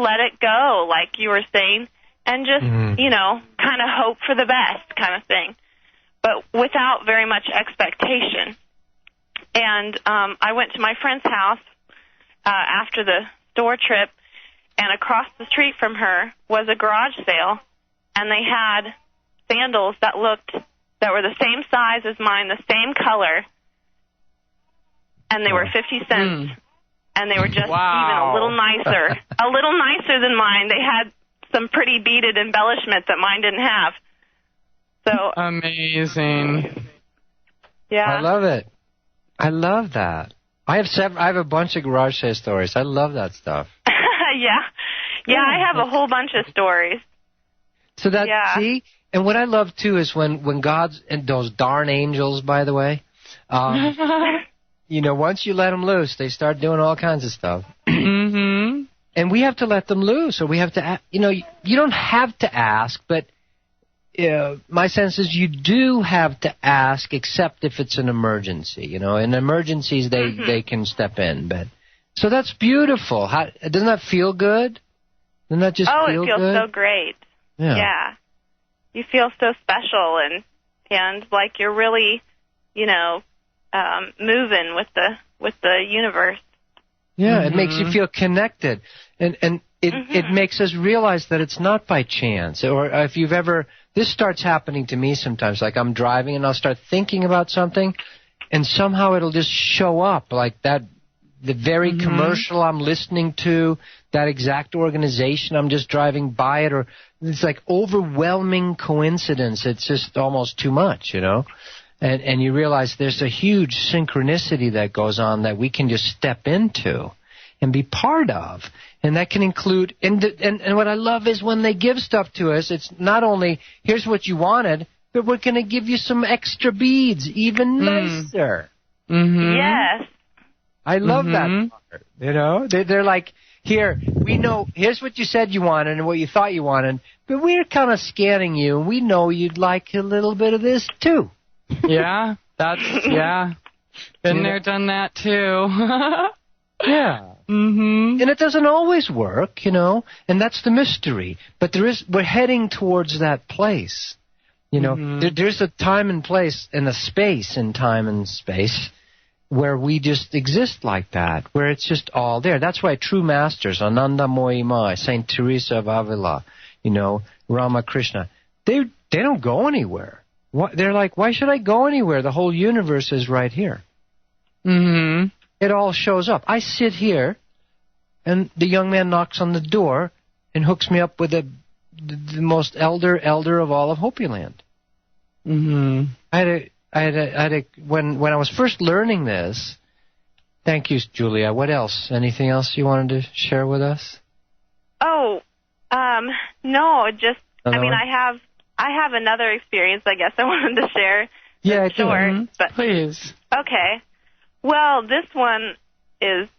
E: let it go, like you were saying, and just, kind of hope for the best kind of thing, but without very much expectation. And I went to my friend's house after the store trip, and across the street from her was a garage sale, and they had sandals that were the same size as mine, the same color, and they were 50 cents, and they were just even a little nicer than mine. They had some pretty beaded embellishment that mine didn't have. So
A: amazing.
E: Yeah.
B: I love it. I love that. I have a bunch of garage sale stories. I love that stuff.
E: Yeah, I have a whole bunch of stories.
B: So see, and what I love too is when God's, and those darn angels, by the way, once you let them loose, they start doing all kinds of stuff.
A: Mm-hmm.
B: And we have to let them loose, or we have to, you don't have to ask, but my sense is you do have to ask, except if it's an emergency. In emergencies, they can step in. But so that's beautiful. Doesn't that feel good? Doesn't that just feel good?
E: Oh, it feels so great. Yeah. You feel so special and like you're really, moving with the universe.
B: Yeah, it makes you feel connected, and it makes us realize that it's not by chance. Or if you've ever, this starts happening to me sometimes. Like I'm driving and I'll start thinking about something, and somehow it'll just show up, like that. The very commercial I'm listening to, that exact organization I'm just driving by it, or it's like overwhelming coincidence. It's just almost too much, And you realize there's a huge synchronicity that goes on that we can just step into and be part of. And that can include, and what I love is when they give stuff to us, it's not only, here's what you wanted, but we're going to give you some extra beads, even nicer.
A: Mm-hmm.
E: Yes.
B: I love that part, They're like, here, we know, here's what you said you wanted and what you thought you wanted, but we're kind of scanning you, and we know you'd like a little bit of this, too.
A: Yeah, been there, done that, too.
B: Yeah.
A: Mm-hmm.
B: And it doesn't always work, and that's the mystery. But we're heading towards that place. There's a time and place and a space in time and space where we just exist like that, where it's just all there. That's why true masters, Ananda Moyi Mai, St. Teresa of Avila, Ramakrishna, they don't go anywhere. They're like, why should I go anywhere? The whole universe is right here.
A: Mm-hmm.
B: It all shows up. I sit here, and the young man knocks on the door and hooks me up with the most elder of all of Hopi Land.
A: Mm-hmm.
B: When I was first learning this. Thank you, Julia. What else? Anything else you wanted to share with us?
E: Oh, no, just I have another experience. I guess I wanted to share.
B: Yeah,
E: short, but
A: please.
E: Okay. Well, this one is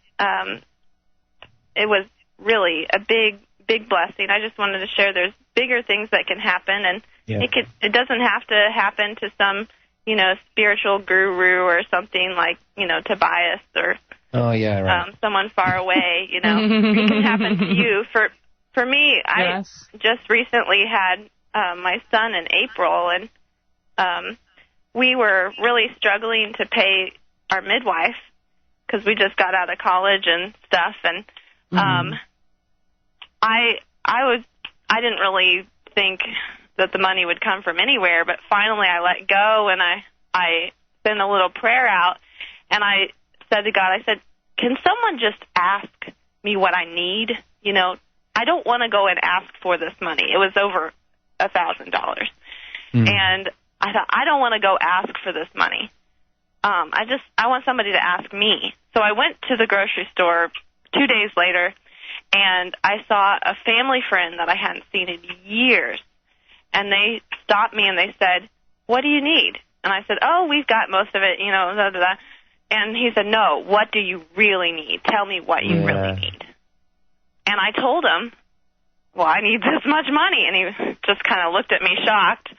E: it was really a big blessing. I just wanted to share. There's bigger things that can happen, and it doesn't have to happen to some spiritual guru or something like Tobias or someone far away. It can happen to you. For me, I just recently had my son in April, and we were really struggling to pay our midwife because we just got out of college and stuff, and I didn't really think that the money would come from anywhere, but finally I let go, and I sent a little prayer out, and I said to God, I said, can someone just ask me what I need? I don't want to go and ask for this money. It was over $1,000. And I thought, I don't want to go ask for this money. I want somebody to ask me. So I went to the grocery store 2 days later, and I saw a family friend that I hadn't seen in years. And they stopped me and they said, what do you need? And I said, oh, we've got most of it, da, da, da. And he said, no, what do you really need? Tell me what you really need. And I told him, well, I need this much money. And he just kind of looked at me shocked.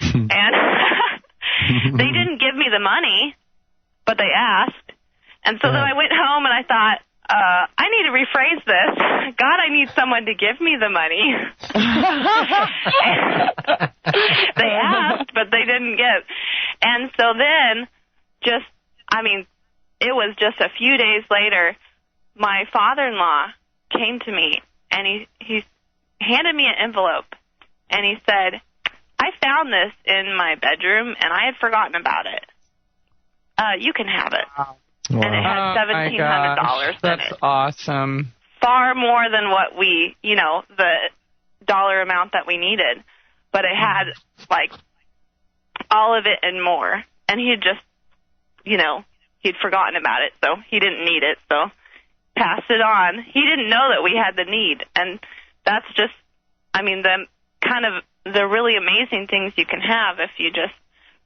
E: And they didn't give me the money, but they asked. And so then I went home and I thought, I need to rephrase this. God, I need someone to give me the money. They asked, but they didn't give. And so then it was just a few days later, my father-in-law came to me, and he handed me an envelope, and he said, I found this in my bedroom, and I had forgotten about it. You can have it.
B: Wow.
E: And it had $1,700 in it.
A: That's awesome.
E: Far more than what we, the dollar amount that we needed. But it had, like, all of it and more. And he had just, he'd forgotten about it, so he didn't need it, so passed it on. He didn't know that we had the need. And that's just, the really amazing things you can have if you just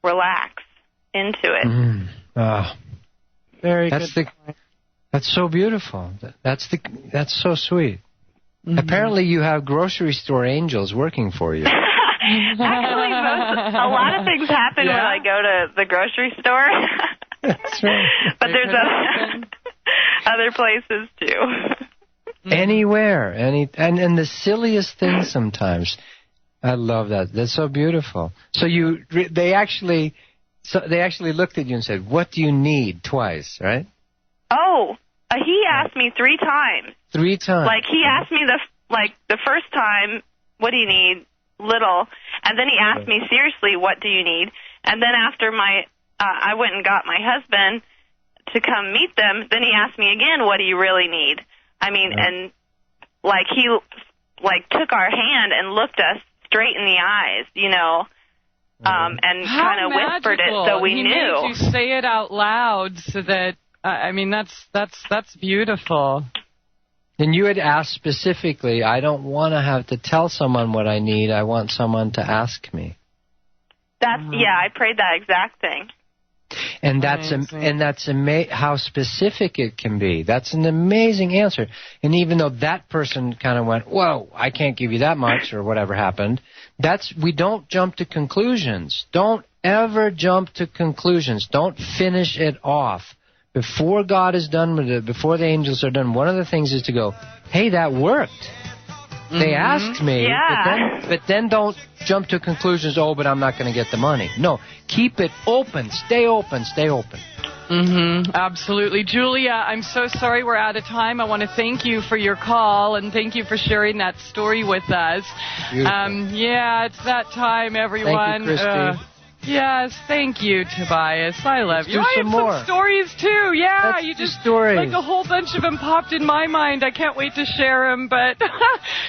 E: relax into it.
B: Oh,
F: very good.
B: That's so beautiful. That's so sweet. Apparently, you have grocery store angels working for you.
E: Actually, a lot of things happen when I go to the grocery store.
B: That's right.
E: But there's other places too.
B: Anywhere, and the silliest things sometimes. I love that. That's so beautiful. So they actually looked at you and said, "What do you need?" Twice, right?
E: Oh, he asked me 3 times. 3 times. Like he asked me the first time, "What do you need?" Little, and then he asked me seriously, "What do you need?" And then after I went and got my husband to come meet them, then he asked me again, "What do you really need?" And like he took our hand and looked us straight in the eyes, and kind of whispered it so we knew.
A: He made you say it out loud so that that's beautiful.
B: And you had asked specifically, I don't want to have to tell someone what I need. I want someone to ask me.
E: I prayed that exact thing.
B: And that's how specific it can be. That's an amazing answer. And even though that person kind of went, "Whoa, I can't give you that much," or whatever happened, we don't jump to conclusions. Don't ever jump to conclusions. Don't finish it off. Before God is done with it, before the angels are done, one of the things is to go, "Hey, that worked. They asked me," but then don't jump to conclusions, but I'm not going to get the money. No, keep it open. Stay open. Stay open.
A: Absolutely. Julia, I'm so sorry we're out of time. I want to thank you for your call, and thank you for sharing that story with us. It's that time, everyone.
B: Thank you, Christie.
A: Yes, thank you, Tobias. I love you.
B: I
A: have some stories, too. Yeah, you just, like a whole bunch of them popped in my mind. I can't wait to share them. But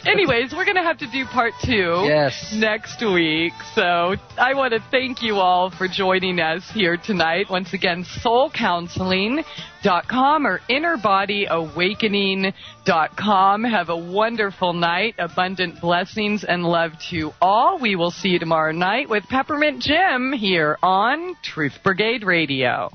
A: anyways, we're going to have to do part 2 next week. So I want to thank you all for joining us here tonight. Once again, soulcounseling.com or innerbodyawakening.com. Have a wonderful night. Abundant blessings and love to all. We will see you tomorrow night with Peppermint Jim here on Truth Brigade Radio.